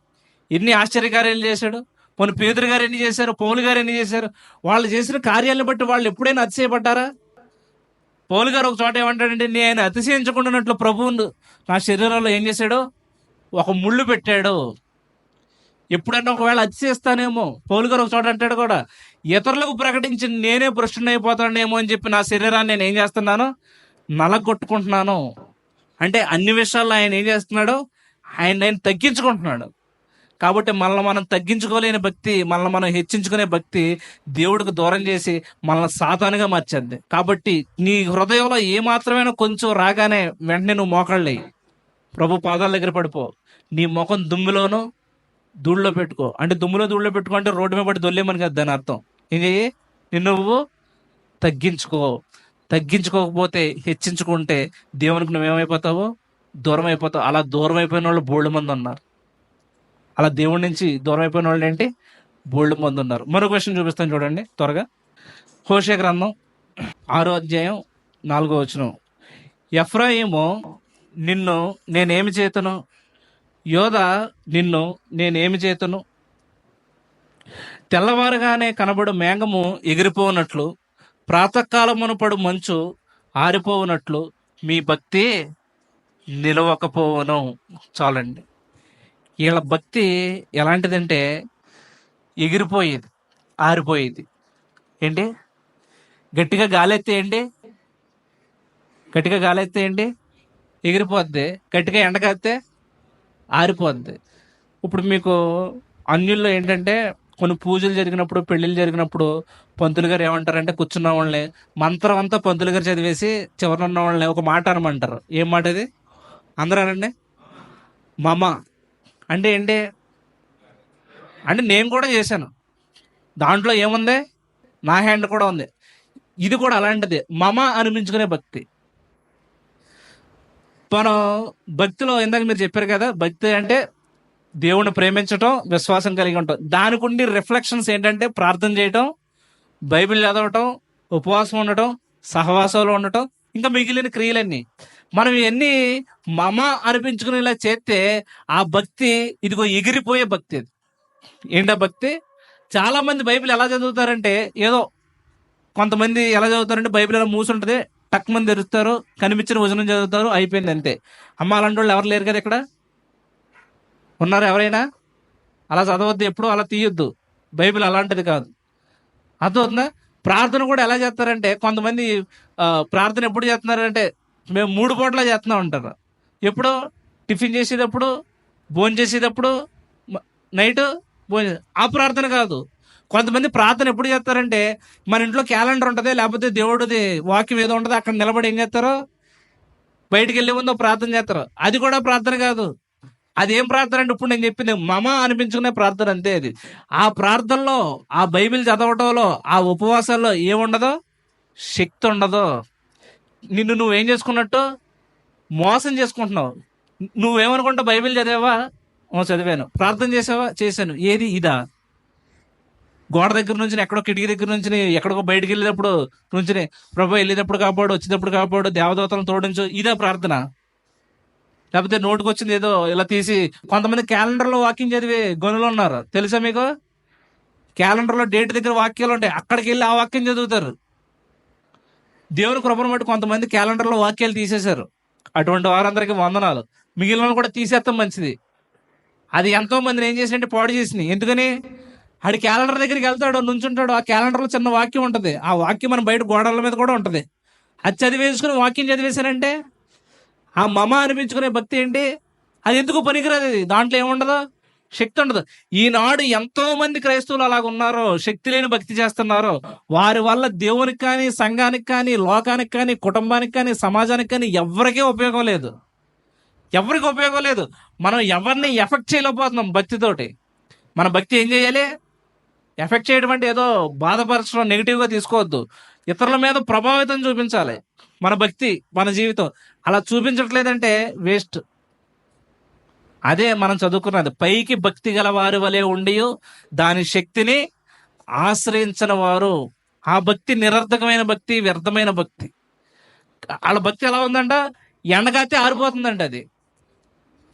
ఎన్ని ఆశ్చర్యకార్యాలు చేశాడు. మన పేదరు గారు ఎన్ని చేశారు, పౌలు గారు ఎన్ని చేశారు. వాళ్ళు చేసిన కార్యాలను బట్టి వాళ్ళు ఎప్పుడైనా అతిశయపడ్డారా? పౌలు గారు ఒక చోట ఏమంటాడంటే, నేను అతిశయించుకుంటున్నట్లు ప్రభువు నా శరీరంలో ఏం చేశాడు? ఒక ముళ్ళు పెట్టాడు. ఎప్పుడైనా ఒకవేళ అతిశయిస్తానేమో, పౌలు గారు ఒక చోట అంటాడు కూడా, ఇతరులకు ప్రకటించి నేనే భ్రష్టునైపోతానేమో అని చెప్పి నా శరీరాన్ని నేను ఏం చేస్తున్నాను? నలగొట్టుకుంటున్నాను. అంటే అన్ని విషయాల్లో ఆయన ఏం చేస్తున్నాడు? ఆయన తగ్గించుకుంటున్నాడు. కాబట్టి మనల్ని మనం తగ్గించుకోలేని భక్తి, మనల్ని మనం హెచ్చించుకునే భక్తి దేవుడికి దూరం చేసి మనల్ని సాతానుగా మార్చేద్ది. కాబట్టి నీ హృదయంలో ఏమాత్రమైనా కొంచెం రాగానే వెంటనే నువ్వు మోకాళ్ళేయి, ప్రభు పాదాల దగ్గర పడిపో. నీ ముఖం దుమ్ములోనూ ధూళిలో పెట్టుకో. అంటే ధూళిలో పెట్టుకో అంటే రోడ్డు మీద పడి దొల్లేమని కదా దాని అర్థం. ఏం చెయ్యి? నువ్వు తగ్గించుకోకపోతే, హెచ్చించుకుంటే దేవునికి నువ్వేమైపోతావు? దూరం అయిపోతావు. అలా దూరం అయిపోయిన వాళ్ళు బోల్డ్ మంది ఉన్నారు. అలా దేవుడి నుంచి దూరం అయిపోయిన వాళ్ళు ఏంటి? బోల్డ్ మంది ఉన్నారు. మరో క్వశ్చన్ చూపిస్తాను చూడండి త్వరగా. హోషేయ గ్రంథం 6వ అధ్యాయం 4వ వచనం. ఎఫ్రాయిము, నిన్ను నేనేమి చేతును? యోధా, నిన్ను నేనేమి చేతును? తెల్లవారుగానే కనబడు మేఘము ఎగిరిపోనట్లు, ప్రాతకాలమున పడు మంచు ఆరిపోవునట్లు మీ భక్తి నిలవకపోవను. చాలండి. వీళ్ళ భక్తి ఎలాంటిదంటే ఎగిరిపోయేది, ఆరిపోయేది. ఏంటి? గట్టిగా గాలెత్తే ఏంటి? ఎగిరిపోద్ది. గట్టిగా ఎండకాస్తే ఆరిపోద్ది. ఇప్పుడు మీకు అన్యుల్లో ఏంటంటే కొన్ని పూజలు జరిగినప్పుడు, పెళ్ళిళ్ళు జరిగినప్పుడు పంతులు గారు ఏమంటారంటే కూర్చున్న వాళ్ళని మంత్రం అంతా పంతులు గారు చదివేసి చివరన ఉన్న వాళ్ళని ఒక మాట అనమంటారు. ఏం మాట అది? అందరూ అనండి. మమ అంటే ఏంటి? అంటే నేను కూడా చేశాను, దాంట్లో ఏముంది? నా హ్యాండ్ కూడా ఉంది. ఇది కూడా అలాంటిది, మమ అనిపించుకునే భక్తి. మనం భక్తిలో ఇందాక మీరు చెప్పారు కదా, భక్తి అంటే దేవుణ్ణి ప్రేమించటం, విశ్వాసం కలిగి ఉండటం. దానికి ఉండి రిఫ్లెక్షన్స్ ఏంటంటే ప్రార్థన చేయటం, బైబిల్ చదవటం, ఉపవాసం ఉండటం, సహవాసంలో ఉండటం, ఇంకా మిగిలిన క్రియలన్నీ. మనం ఇవన్నీ మమ అనిపించుకునేలా చేస్తే ఆ భక్తి ఇదిగో ఎగిరిపోయే భక్తి. అది ఏంటా భక్తి? చాలా మంది బైబిల్ ఎలా చదువుతారంటే, ఏదో కొంతమంది ఎలా చదువుతారంటే బైబిల్ ఎలా మూసుంటుంది, టక్ మంది తెరుస్తారు, కనిపించిన వచనం చదువుతారు, అయిపోయింది అంతే. అమ్మ అలాంటి వాళ్ళు ఎవరు లేరు కదా ఇక్కడ? ఉన్నారు ఎవరైనా? అలా చదవద్దు, ఎప్పుడు అలా తీయొద్దు. బైబిల్ అలాంటిది కాదు. అర్థమవుతుందా? ప్రార్థన కూడా ఎలా చేస్తారంటే కొంతమంది ప్రార్థన ఎప్పుడు చేస్తున్నారంటే మేము 3 పూటలా చేస్తున్నాం అంటారు. ఎప్పుడో టిఫిన్ చేసేటప్పుడు, భోజనం చేసేటప్పుడు, నైట్ భోజనం. ఆ ప్రార్థన కాదు. కొంతమంది ప్రార్థన ఎప్పుడు చేస్తారంటే మన ఇంట్లో క్యాలెండర్ ఉంటుంది, లేకపోతే దేవుడిది వాక్యం ఏదో ఉంటుంది, అక్కడ నిలబడి ఏం చేస్తారో బయటికి వెళ్ళే ముందు ప్రార్థన చేస్తారు. అది కూడా ప్రార్థన కాదు. అదేం ప్రార్థన అంటే ఇప్పుడు నేను చెప్పింది మమ అనిపించుకునే ప్రార్థన అంతే. అది ఆ ప్రార్థనలో, ఆ బైబిల్ చదవటంలో, ఆ ఉపవాసాల్లో ఏముండదో, శక్తి ఉండదు. నిన్ను నువ్వేం చేసుకున్నట్టు మోసం చేసుకుంటున్నావు. నువ్వేమనుకుంటావు? బైబిల్ చదివావా? చదివాను. ప్రార్థన చేసావా? చేశాను. ఏది? ఇదా? గోడ దగ్గర నుంచి, ఎక్కడో కిటికీ దగ్గర నుంచి, ఎక్కడికో బయటికి వెళ్ళేటప్పుడు నుంచి, ప్రభు వెళ్ళేటప్పుడు కాపాడు, వచ్చేటప్పుడు కాపాడు, దేవదూతలను తోడించు, ఇదా ప్రార్థన? లేకపోతే నోటుకు వచ్చింది ఏదో ఇలా తీసి, కొంతమంది క్యాలెండర్లో వాక్యం చదివి గనులు ఉన్నారు తెలుసా మీకు? క్యాలెండర్లో డేట్ దగ్గర వాక్యాలు ఉంటాయి, అక్కడికి వెళ్ళి ఆ వాక్యం చదువుతారు. దేవుని కృపను బట్టి కొంతమంది క్యాలెండర్లో వాక్యాలు తీసేశారు. అటువంటి వారందరికీ వందనాలు. మిగిలిన వాళ్ళు కూడా తీసేస్తాం, మంచిది. అది ఎంతో మందిని ఏం చేసినట్టే పాడు చేసినాయి. ఎందుకని? ఆడి క్యాలెండర్ దగ్గరికి వెళ్తాడు, నుంచుంటాడు, ఆ క్యాలెండర్లో చిన్న వాక్యం ఉంటుంది, ఆ వాక్యం మన బయట గోడల మీద కూడా ఉంటుంది. అది చదివేసుకుని వాక్యం చదివేశారంటే ఆ మమ అనిపించుకునే భక్తి ఏంటి? అది ఎందుకు పనికిరాదు. అది దాంట్లో ఏముండదు, శక్తి ఉండదు. ఈనాడు ఎంతో మంది క్రైస్తవులు అలాగ ఉన్నారో, శక్తి లేని భక్తి చేస్తున్నారో, వారి వల్ల దేవునికి కానీ, సంఘానికి కానీ, లోకానికి కానీ, కుటుంబానికి కానీ, సమాజానికి కానీ ఎవరికీ ఉపయోగం లేదు. ఎవరికి ఉపయోగం లేదు. మనం ఎవరిని ఎఫెక్ట్ చేయలేకపోతున్నాం భక్తితోటి. మన భక్తి ఏం చేయాలి? ఎఫెక్ట్ చేయడం అంటే ఏదో బాధపరచడం, నెగిటివ్గా తీసుకోవద్దు. ఇతరుల మీద ప్రభావితం చూపించాలి మన భక్తి, మన జీవితం. అలా చూపించట్లేదంటే వేస్ట్. అదే మనం చదువుకున్నది. పైకి భక్తి గల వారి వలె ఉండి దాని శక్తిని ఆశ్రయించిన వారు. ఆ భక్తి నిరర్థకమైన భక్తి, వ్యర్థమైన భక్తి. వాళ్ళ భక్తి ఎలా ఉందంట? ఎండగాతే ఆరిపోతుందంట. అది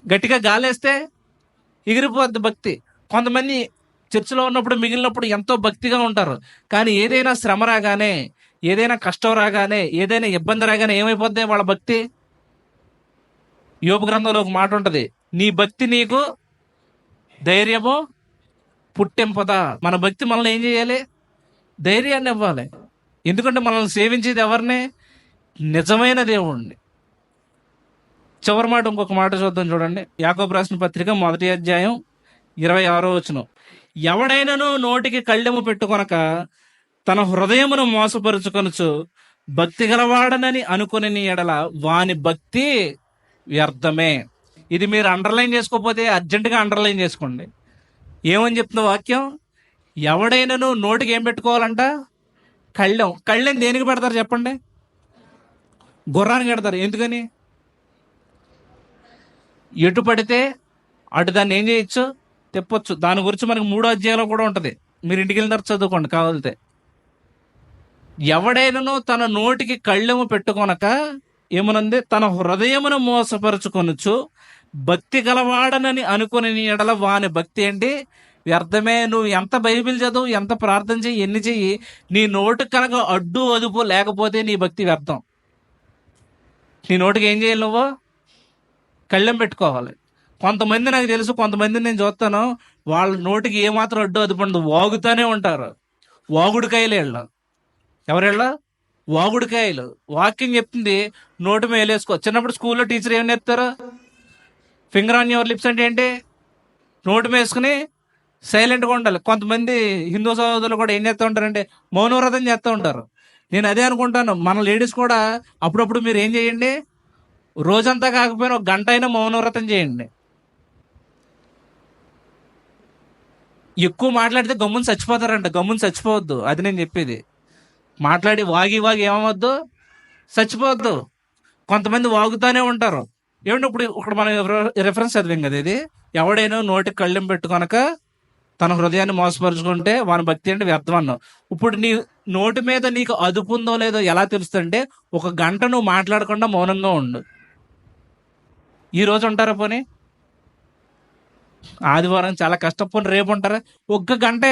గట్టిగా గాలేస్తే ఎగిరిపోద్ది భక్తి. కొంతమంది చర్చిలో ఉన్నప్పుడు, మిగిలినప్పుడు ఎంతో భక్తిగా ఉంటారు. కానీ ఏదైనా శ్రమ రాగానే, ఏదైనా కష్టం రాగానే, ఏదైనా ఇబ్బంది రాగానే ఏమైపోద్ది వాళ్ళ భక్తి? యోబు గ్రంథంలో ఒక మాట ఉంటుంది, నీ భక్తి నీకు ధైర్యము పుట్టింపదా. మన భక్తి మనల్ని ఏం చేయాలి? ధైర్యాన్ని ఇవ్వాలి. ఎందుకంటే మనల్ని సేవించేది ఎవరిని? నిజమైన దేవుణ్ణి. చివరి మాట, ఇంకొక మాట చూద్దాం చూడండి. యాకోబు రాసిన పత్రిక 1వ అధ్యాయం 26వ వచనం. ఎవడైనను నోటికి కళ్ళెము పెట్టుకొనక తన హృదయమును మోసపరుచుకొనుచు భక్తి గలవాడనని అనుకుని ఎడల వాని భక్తి వ్యర్థమే. ఇది మీరు అండర్లైన్ చేసుకోకపోతే అర్జెంటుగా అండర్లైన్ చేసుకోండి. ఏమని చెప్తున్న వాక్యం? ఎవడైనను నోటికి ఏం పెట్టుకోవాలంట? కళ్ళెం. కళ్ళెం దేనికి పెడతారు చెప్పండి? గుర్రానికి పెడతారు. ఎందుకని? ఎటు పడితే అటు దాన్ని ఏం చేయొచ్చు? తెప్పొచ్చు. దాని గురించి మనకి 3వ అధ్యాయంలో కూడా ఉంటుంది, మీరు ఇంటికి వెళ్ళిన తర్వాత చదువుకోండి కావాలితే. ఎవడైనను తన నోటికి కళ్ళెము పెట్టుకొనక ఏమనంది? తన హృదయమును మోసపరుచుకొనుచు భక్తి గలవాడనని అనుకుని ఎడల వాని భక్తి ఏంటి? వ్యర్థమే. నువ్వు ఎంత బైబిల్ చదువు, ఎంత ప్రార్థన చెయ్యి, ఎన్ని చెయ్యి, నీ నోటికి కనుక అడ్డు అదుపు లేకపోతే నీ భక్తి వ్యర్థం. నీ నోటికి ఏం చేయాలి? నువ్వు కళ్ళెం పెట్టుకోవాలి. కొంతమంది నాకు తెలుసు, కొంతమంది నేను చూస్తాను, వాళ్ళ నోటికి ఏమాత్రం అడ్డు అదుపు ఉండదు, వాగుతూనే ఉంటారు. వాగుడికాయలు వీళ్ళు. ఎవరిళ్ళ? వాగుడికాయలు. వాక్యం చెప్తుంది నోటి మీద వేలేసుకో. చిన్నప్పుడు స్కూల్లో టీచర్ ఏం నేర్పుతారు? ఫింగర్ ఆన్ యువర్ లిప్స్ అంటే ఏంటి? నోటి మీద వేసుకుని సైలెంట్గా ఉండాలి. కొంతమంది హిందూ సహోదరులు కూడా ఏం చేస్తూ ఉంటారంటే మౌనవ్రతం చేస్తూ ఉంటారు. నేను అదే అనుకుంటాను, మన లేడీస్ కూడా అప్పుడప్పుడు మీరు ఏం చేయండి, రోజంతా కాకపోయినా 1 గంట అయినా మౌనవ్రతం చేయండి. ఎక్కువ మాట్లాడితే గమ్మున చచ్చిపోతారంట. గమ్మున చచ్చిపోవద్దు, అది నేను చెప్పేది. మాట్లాడి వాగి ఏమవద్దు, చచ్చిపోవద్దు. కొంతమంది వాగుతూనే ఉంటారు. ఏమంటే ఇప్పుడు మనం రెఫరెన్స్ చదివాం కదా ఇది. ఎవడైనా నోటికి కళ్ళెం పెట్టుకొనక తన హృదయాన్ని మోసపరుచుకుంటే వాని భక్తి అంటే వ్యర్థం అన్నావు. ఇప్పుడు నీ నోటి మీద నీకు అదుపు ఉందో లేదో ఎలా తెలుస్తుంటే 1 గంట నువ్వు మాట్లాడకుండా మౌనంగా ఉండు. ఈరోజు ఉంటారా? పోనీ ఆదివారం చాలా కష్టపోని రేపు ఉంటారా? 1 గంటే,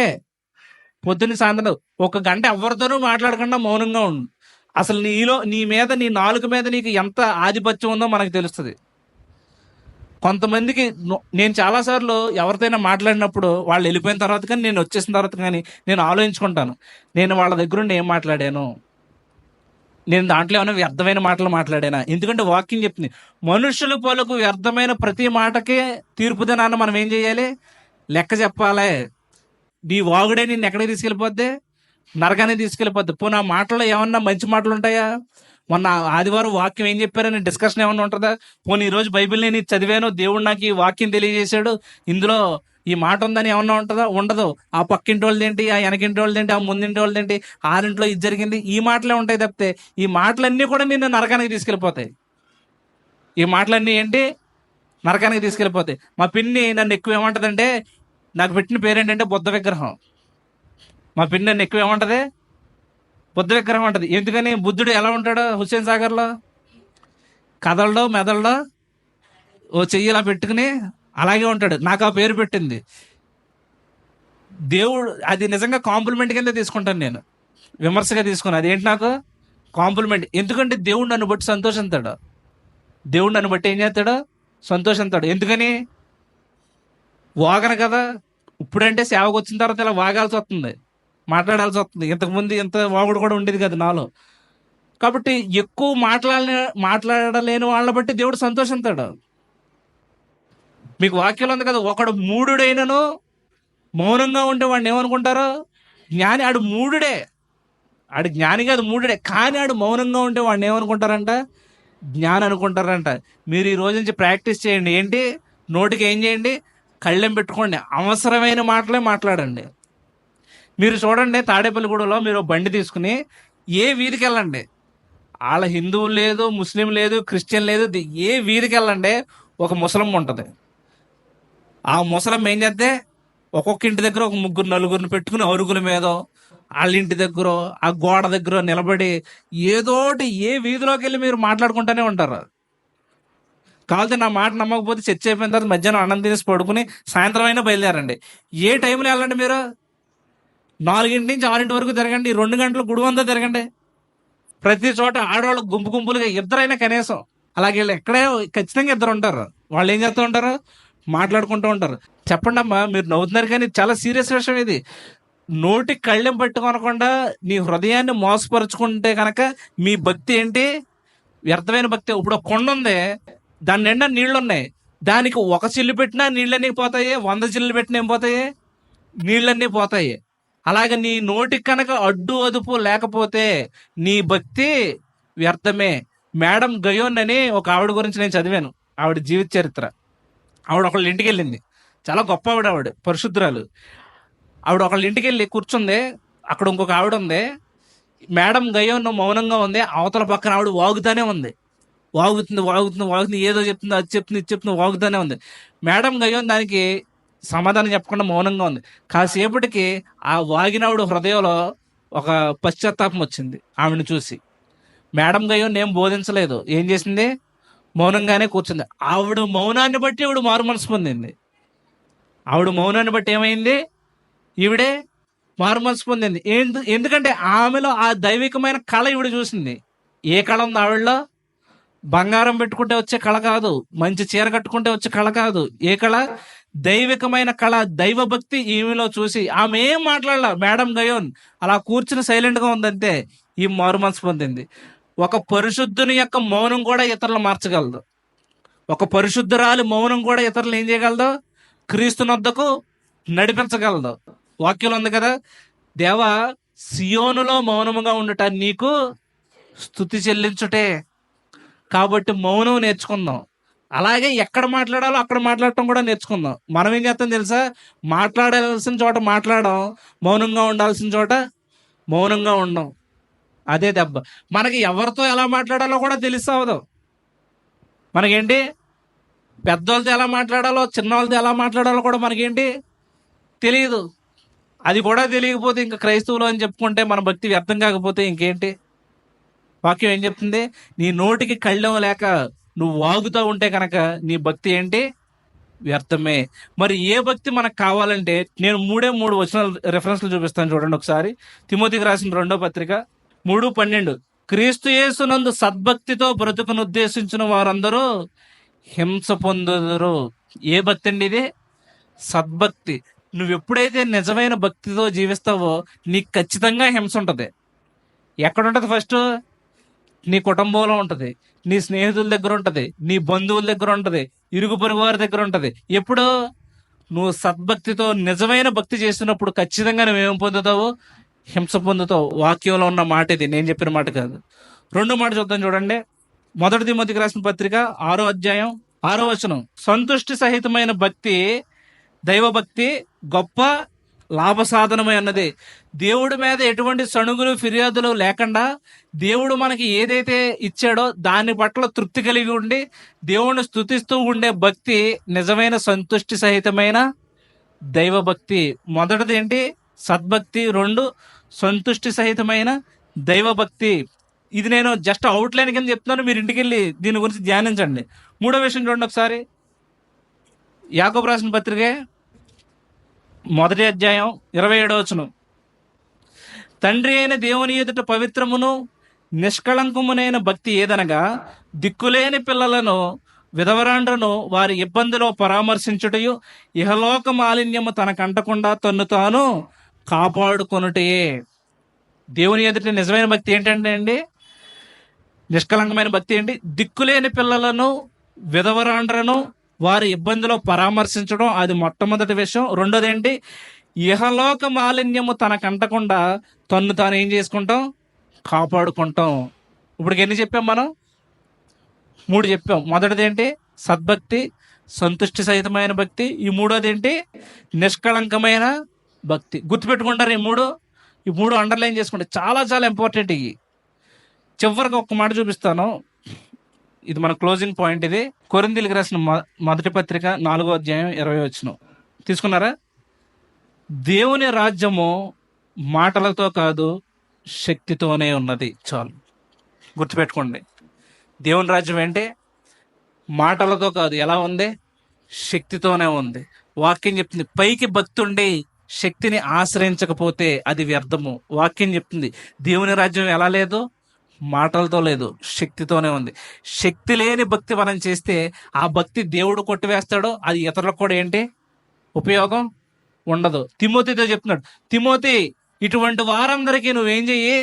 పొద్దున్న సాయంత్రం 1 గంట ఎవరితోనూ మాట్లాడకుండా మౌనంగా ఉండు. అసలు నీ మీద, నీ నాలుక మీద నీకు ఎంత ఆధిపత్యం ఉందో మనకు తెలుస్తుంది. కొంతమందికి నేను చాలాసార్లు ఎవరితోనైనా మాట్లాడినప్పుడు వాళ్ళు వెళ్ళిపోయిన తర్వాత కానీ నేను వచ్చేసిన తర్వాత కానీ నేను ఆలోచించుకుంటాను, నేను వాళ్ళ దగ్గర ఉండి ఏం మాట్లాడాను, నేను దాంట్లో ఏమైనా వ్యర్థమైన మాటలు మాట్లాడానా. ఎందుకంటే వాక్యం చెప్తుంది, మనుషులు పలుకు వ్యర్థమైన ప్రతి మాటకే తీర్పుదనాన్ని మనం ఏం చేయాలి, లెక్క చెప్పాలి. నీ వాగుడే నిన్ను ఎక్కడికి తీసుకెళ్ళిపోద్ది, నరకానికి తీసుకెళ్ళిపోద్ది. పోనీ ఆ మాటల్లో ఏమన్నా మంచి మాటలు ఉంటాయా? మొన్న ఆదివారం వాక్యం ఏం చెప్పారని డిస్కషన్ ఏమన్నా ఉంటుందా? పోనీ ఈరోజు బైబిల్ నేను ఇది చదివాను, దేవుడు నాకు ఈ వాక్యం తెలియజేశాడు, ఇందులో ఈ మాట ఉందని ఏమన్నా ఉంటుందా? ఉండదు. ఆ పక్కింటి వాళ్ళదేంటి, ఆ వెనకింటి వాళ్ళదేంటి, ఆ ముందింటి వాళ్ళదేంటి, ఆరింట్లో ఇది జరిగింది, ఈ మాటలే ఉంటాయి తప్పితే ఈ మాటలన్నీ కూడా నిన్ను నరకానికి తీసుకెళ్ళిపోతాయి. ఈ మాటలన్నీ ఏంటి, నరకానికి తీసుకెళ్ళిపోతాయి. మా పిన్ని నన్ను ఎక్కువ ఏమంటుందంటే, నాకు పెట్టిన పేరేంటంటే బుద్ధ విగ్రహం. మా పిన్ని నన్ను ఎక్కువ ఏమంటది, బుద్ధ విగ్రహం అంటది. ఎందుకని? బుద్ధుడు ఎలా ఉంటాడు హుస్సేన్ సాగర్లో, కదలడో మెదలడో, ఓ చెయ్యి ఇలా పెట్టుకుని అలాగే ఉంటాడు. నాకు ఆ పేరు పెట్టింది దేవుడు. అది నిజంగా కాంప్లిమెంట్ కింద తీసుకుంటాను నేను, విమర్శగా తీసుకున్నాను. అదేంటి నాకు కాంప్లిమెంట్. ఎందుకంటే దేవుడు నన్ను బట్టి సంతోషిస్తాడు, దేవుడు నన్ను బట్టి ఏం చేస్తాడు, సంతోషిస్తాడు. ఎందుకని? వాగను కదా. ఇప్పుడంటే సేవకు వచ్చిన తర్వాత ఇలా వాగాల్సి వస్తుంది, మాట్లాడాల్సి వస్తుంది. ఇంతకుముందు ఇంత వాగుడు కూడా ఉండేది కదా నాలో. కాబట్టి ఎక్కువ మాట్లాడలేని వాళ్ళని బట్టి దేవుడు సంతోషిస్తాడు. మీకు వాక్యం ఉంది కదా, ఒకడు మూఢుడైనను మౌనంగా ఉంటే వాడిని ఏమనుకుంటారు, జ్ఞాని. ఆడు మూఢుడే, ఆడు జ్ఞాని కాదు, మూఢుడే. కానీ ఆడు మౌనంగా ఉంటే వాడిని ఏమనుకుంటారంట, జ్ఞాని అనుకుంటారంట. మీరు ఈ రోజు నుంచి ప్రాక్టీస్ చేయండి. ఏంటి? నోటికి ఏం చేయండి, కళ్ళెం పెట్టుకోండి, అవసరమైన మాటలే మాట్లాడండి. మీరు చూడండి, తాడేపల్లిగూడలో మీరు బండి తీసుకుని ఏ వీధికి వెళ్ళండి, వాళ్ళ హిందువులు లేదు, ముస్లిం లేదు, క్రిస్టియన్ లేదు, ఏ వీధికి వెళ్ళండి ఒక ముసలమ్మ ఉంటుంది. ఆ ముసలమ్మ ఏం చేస్తే ఒక్కొక్క ఇంటి దగ్గర ఒక ముగ్గురు నలుగురిని పెట్టుకుని అరుగుల మీద, వాళ్ళ ఇంటి దగ్గర ఆ గోడ దగ్గర నిలబడి ఏదోటి, ఏ వీధిలోకి వెళ్ళి మీరు మాట్లాడుకుంటూనే ఉంటారు. కావాలంటే నా మాట నమ్మకపోతే చర్చ అయిపోయిన తర్వాత మధ్యాహ్నం అన్నం తినేసి పడుకుని సాయంత్రం అయినా బయలుదేరండి. ఏ టైంలో వెళ్ళండి మీరు, 4 నుంచి 6 వరకు తిరగండి, 2 గంటలు గుడివంతా తిరగండి. ప్రతి చోట ఆడవాళ్ళు గుంపు గుంపులుగా, ఇద్దరైనా కనీసం. అలాగే ఎక్కడే ఖచ్చితంగా ఇద్దరు ఉంటారు. వాళ్ళు ఏం చేస్తూ ఉంటారు, మాట్లాడుకుంటూ ఉంటారు. చెప్పండి అమ్మా, మీరు నవ్వుతున్నారు కానీ చాలా సీరియస్ విషయం ఇది. నోటికి కళ్ళెం పట్టుకోనకుండా నీ హృదయాన్ని మోసపరుచుకుంటే కనుక మీ భక్తి ఏంటి, వ్యర్థమైన భక్తి. ఇప్పుడు ఒక కొండ ఉంది, దాని నిండా నీళ్లు ఉన్నాయి, దానికి ఒక చిల్లు పెట్టినా నీళ్ళన్నీ పోతాయి, 100 చిల్లు పెట్టినా ఏం పోతాయి, నీళ్ళన్నీ పోతాయి. అలాగే నీ నోటికి కనుక అడ్డు అదుపు లేకపోతే నీ భక్తి వ్యర్థమే. మేడం గయోన్ అని ఒక ఆవిడ గురించి నేను చదివాను, ఆవిడ జీవిత చరిత్ర. ఆవిడ ఒకళ్ళ ఇంటికి వెళ్ళింది, చాలా గొప్ప ఆవిడ పరిశుద్ధురాలు. ఆవిడ ఒకళ్ళ ఇంటికి వెళ్ళి కూర్చుంది, అక్కడ ఇంకొక ఆవిడ ఉంది. మేడం గయోన్ మౌనంగా ఉంది, అవతల పక్కన ఆవిడ వాగుతానే ఉంది, వాగుతుంది, ఏదో చెప్తుంది, అది చెప్తుంది, ఇది చెప్తుంది, వాగుతానే ఉంది. మేడం గయోన్ దానికి సమాధానం చెప్పకుండా మౌనంగా ఉంది. కాసేపటికి ఆ వాగినావిడ హృదయంలో ఒక పశ్చాత్తాపం వచ్చింది ఆవిడని చూసి. మేడం గయోన్ ఏం బోధించలేదు, ఏం చేసింది, మౌనంగానే కూర్చుంది. ఆవిడ మౌనాన్ని బట్టి ఆవిడ మారు మనసు పొందింది. ఆవిడ మౌనాన్ని బట్టి ఏమైంది, ఈవిడే మారు మనసు పొందింది. ఎందుకంటే ఆమెలో ఆ దైవికమైన కళ ఈవిడ చూసింది. ఏ కళ ఉంది ఆవిడలో? బంగారం పెట్టుకుంటే వచ్చే కళ కాదు, మంచి చీర కట్టుకుంటే వచ్చే కళ కాదు. ఏ కళ? దైవికమైన కళ, దైవభక్తి ఈమెలో చూసి ఆమె ఏం మాట్లాడాల. మేడం గయోన్ అలా కూర్చుని సైలెంట్గా ఉందంటే ఈ మారు మనసు పొందింది. ఒక పరిశుద్ధుని యొక్క మౌనం కూడా ఇతరులు మార్చగలదు. ఒక పరిశుద్ధురాలి మౌనం కూడా ఇతరులు ఏం చేయగలదు, క్రీస్తునొద్దకు నడిపించగలదు. వాక్యంలో ఉంది కదా, దేవా సియోనులో మౌనముగా ఉండట నీకు స్తుతి చెల్లించుటే. కాబట్టి మౌనం నేర్చుకుందాం. అలాగే ఎక్కడ మాట్లాడాలో అక్కడ మాట్లాడటం కూడా నేర్చుకుందాం. మనం ఏం చేస్తాం తెలుసా, మాట్లాడాల్సిన చోట మాట్లాడడం, మౌనంగా ఉండాల్సిన చోట మౌనంగా ఉండం. అదే దెబ్బ. మనకి ఎవరితో ఎలా మాట్లాడాలో కూడా తెలుస్తావదు. మనకేంటి, పెద్దవాళ్ళతో ఎలా మాట్లాడాలో, చిన్నవాళ్ళతో ఎలా మాట్లాడాలో కూడా మనకేంటి తెలియదు. అది కూడా తెలియకపోతే ఇంకా క్రైస్తవులు అని చెప్పుకుంటే మన భక్తి వ్యర్థం కాకపోతే ఇంకేంటి. వాక్యం ఏం చెప్తుంది, నీ నోటికి కళ్ళెం లేక నువ్వు వాగుతూ ఉంటే కనుక నీ భక్తి ఏంటి, వ్యర్థమే. మరి ఏ భక్తి మనకు కావాలంటే నేను 3 వచనాలు రెఫరెన్స్లు చూపిస్తాను చూడండి ఒకసారి. తిమోతికి రాసిన 2వ పత్రిక 3:12. క్రీస్తు యేసునందు సద్భక్తితో బ్రతుకును ఉద్దేశించిన వారందరూ హింస పొందుదురు. ఏ భక్తి అండి ఇది? సద్భక్తి. నువ్వు ఎప్పుడైతే నిజమైన భక్తితో జీవిస్తావో నీకు ఖచ్చితంగా హింస ఉంటుంది. ఎక్కడుంటుంది ఫస్ట్? నీ కుటుంబంలో ఉంటుంది, నీ స్నేహితుల దగ్గర ఉంటుంది, నీ బంధువుల దగ్గర ఉంటుంది, ఇరుగు పొరుగు వారి దగ్గర ఉంటుంది. ఎప్పుడు? నువ్వు సద్భక్తితో నిజమైన భక్తి చేస్తున్నప్పుడు ఖచ్చితంగా నువ్వేం పొందుతావు? హింస పొందుతావు. వాక్యంలో ఉన్న మాట ఇది, నేను చెప్పిన మాట కాదు. రెండో మాట చూద్దాం చూడండి. మొదటి తిమోతికి రాసిన పత్రిక 6వ అధ్యాయం 6వ వచనం. సంతుష్టి సహితమైన భక్తి, దైవభక్తి గొప్ప లాభ సాధనమై అన్నది. దేవుడి మీద ఎటువంటి సణుగులు ఫిర్యాదులు లేకుండా దేవుడు మనకి ఏదైతే ఇచ్చాడో దాని పట్ల తృప్తి కలిగి ఉండి దేవుణ్ణి స్తుతిస్తూ ఉండే భక్తి నిజమైన సంతుష్టి సహితమైన దైవభక్తి. మొదటిది ఏంటి? సద్భక్తి. రెండు, సంతుష్టి సహితమైన దైవభక్తి. ఇది నేను జస్ట్ అవుట్లైన్ కింద చెప్తున్నాను, మీరు ఇంటికి వెళ్ళి దీని గురించి ధ్యానించండి. మూడో విషయం చూడండి ఒకసారి. యాకోబు రాసిన పత్రికే 1వ అధ్యాయం 27వ వచనం. తండ్రి అయిన దేవుని ఎదుట పవిత్రమును నిష్కళంకమునైన భక్తి ఏదనగా దిక్కులేని పిల్లలను విధవరాండ్రను వారి ఇబ్బందిలో పరామర్శించుటయు ఇహలోక మాలిన్యము తనకంటకుండా తన్ను తాను కాపాడుకొనుటే. దేవుని ఎదుట నిజమైన భక్తి ఏంటంటే అండి, నిష్కలంకమైన భక్తి ఏంటి? దిక్కులేని పిల్లలను విధవరాండ్రను వారి ఇబ్బందిలో పరామర్శించడం, అది మొట్టమొదటి విషయం. రెండోది ఏంటి? ఇహలోక మాలిన్యము తనకంటకుండా తన్ను తాను ఏం చేసుకుంటాం? కాపాడుకుంటాం. ఇప్పుడు ఎన్ని చెప్పాం మనం? 3 చెప్పాం. మొదటిది ఏంటి? సద్భక్తి, సంతుష్టి సహితమైన భక్తి. ఈ మూడోది ఏంటి? నిష్కళంకమైన భక్తి. గుర్తుపెట్టుకుంటారు ఈ మూడు అండర్లైన్ చేసుకుంటే చాలా చాలా ఇంపార్టెంట్. ఇవి చివరికి ఒక్క మాట చూపిస్తాను, ఇది మన క్లోజింగ్ పాయింట్. ఇది కొరింథీయులకు రాసిన మొదటి పత్రిక 4వ అధ్యాయం 20వ వచనం. తీసుకున్నారా? దేవుని రాజ్యము మాటలతో కాదు శక్తితోనే ఉన్నది. చాలు, గుర్తుపెట్టుకోండి. దేవుని రాజ్యం ఏంటి? మాటలతో కాదు. ఎలా ఉంది? శక్తితోనే ఉంది. వాక్యం చెప్తుంది, పైకి భక్తి ఉండి శక్తిని ఆశ్రయించకపోతే అది వ్యర్థము. వాక్యం చెప్తుంది దేవుని రాజ్యం ఎలా లేదు? మాటలతో లేదు, శక్తితోనే ఉంది. శక్తి లేని భక్తి మనం చేస్తే ఆ భక్తి దేవుడు కొట్టివేస్తాడో, అది ఇతరులకు కూడా ఏంటి ఉపయోగం ఉండదు. తిమోతితో చెప్తున్నాడు, తిమోతి ఇటువంటి వారందరికీ నువ్వేం చెయ్యి?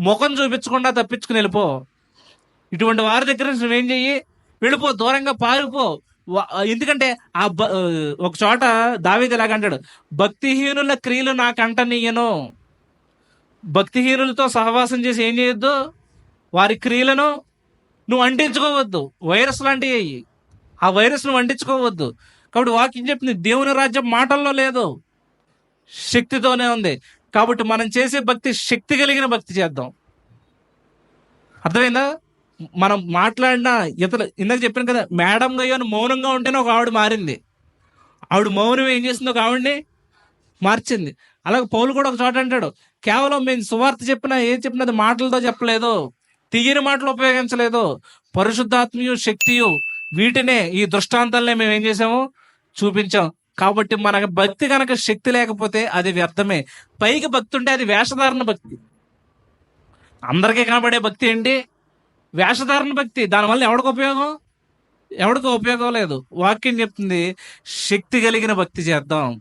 ముఖం చూపించకుండా తప్పించుకుని వెళ్ళిపో. ఇటువంటి వారి దగ్గర నుంచి నువ్వేం చెయ్యి? వెళ్ళిపో, దూరంగా పారిపో. ఎందుకంటే ఒక చోట దావీదు ఇలాగంటాడు, భక్తిహీనుల క్రియలు నాకంటనీయను. భక్తిహీనులతో సహవాసం చేసి ఏం చేయొద్దు? వారి క్రియలను నువ్వు అంటించుకోవద్దు. వైరస్ లాంటివి అయ్యి, ఆ వైరస్ నువ్వు అంటించుకోవద్దు. కాబట్టి వాక్యం చెప్పింది దేవుని రాజ్యం మాటల్లో లేదు, శక్తితోనే ఉంది. కాబట్టి మనం చేసే భక్తి శక్తి కలిగిన భక్తి చేద్దాం. అర్థమైందా? మనం మాట్లాడిన ఇతరులు, ఇందాక చెప్పాను కదా, మేడం గయ్యను మౌనంగా ఉంటేనే ఒక ఆవిడ మారింది. ఆవిడ మౌనం ఏం చేసింది? ఒక ఆవిడ్ని మార్చింది. అలాగే పౌలు కూడా ఒక చోట అంటాడు, కేవలం మేము సువార్త చెప్పినా ఏం చెప్పినది మాటలతో చెప్పలేదు, తీయని మాటలు ఉపయోగించలేదు, పరిశుద్ధాత్మయు శక్తియు వీటినే, ఈ దృష్టాంతాలనే మేము ఏం చేసాము? చూపించాం. కాబట్టి మనకు భక్తి కనుక శక్తి లేకపోతే అది వ్యర్థమే. పైకి భక్తి ఉంటే అది వేషధారణ భక్తి. అందరికీ కనబడే భక్తి ఏంటి? వేషధారణ భక్తి. దానివల్ల ఎవరికి ఉపయోగం? ఎవరికి ఉపయోగం లేదు. వాక్యం చెప్తుంది శక్తి కలిగిన భక్తి చేద్దాం.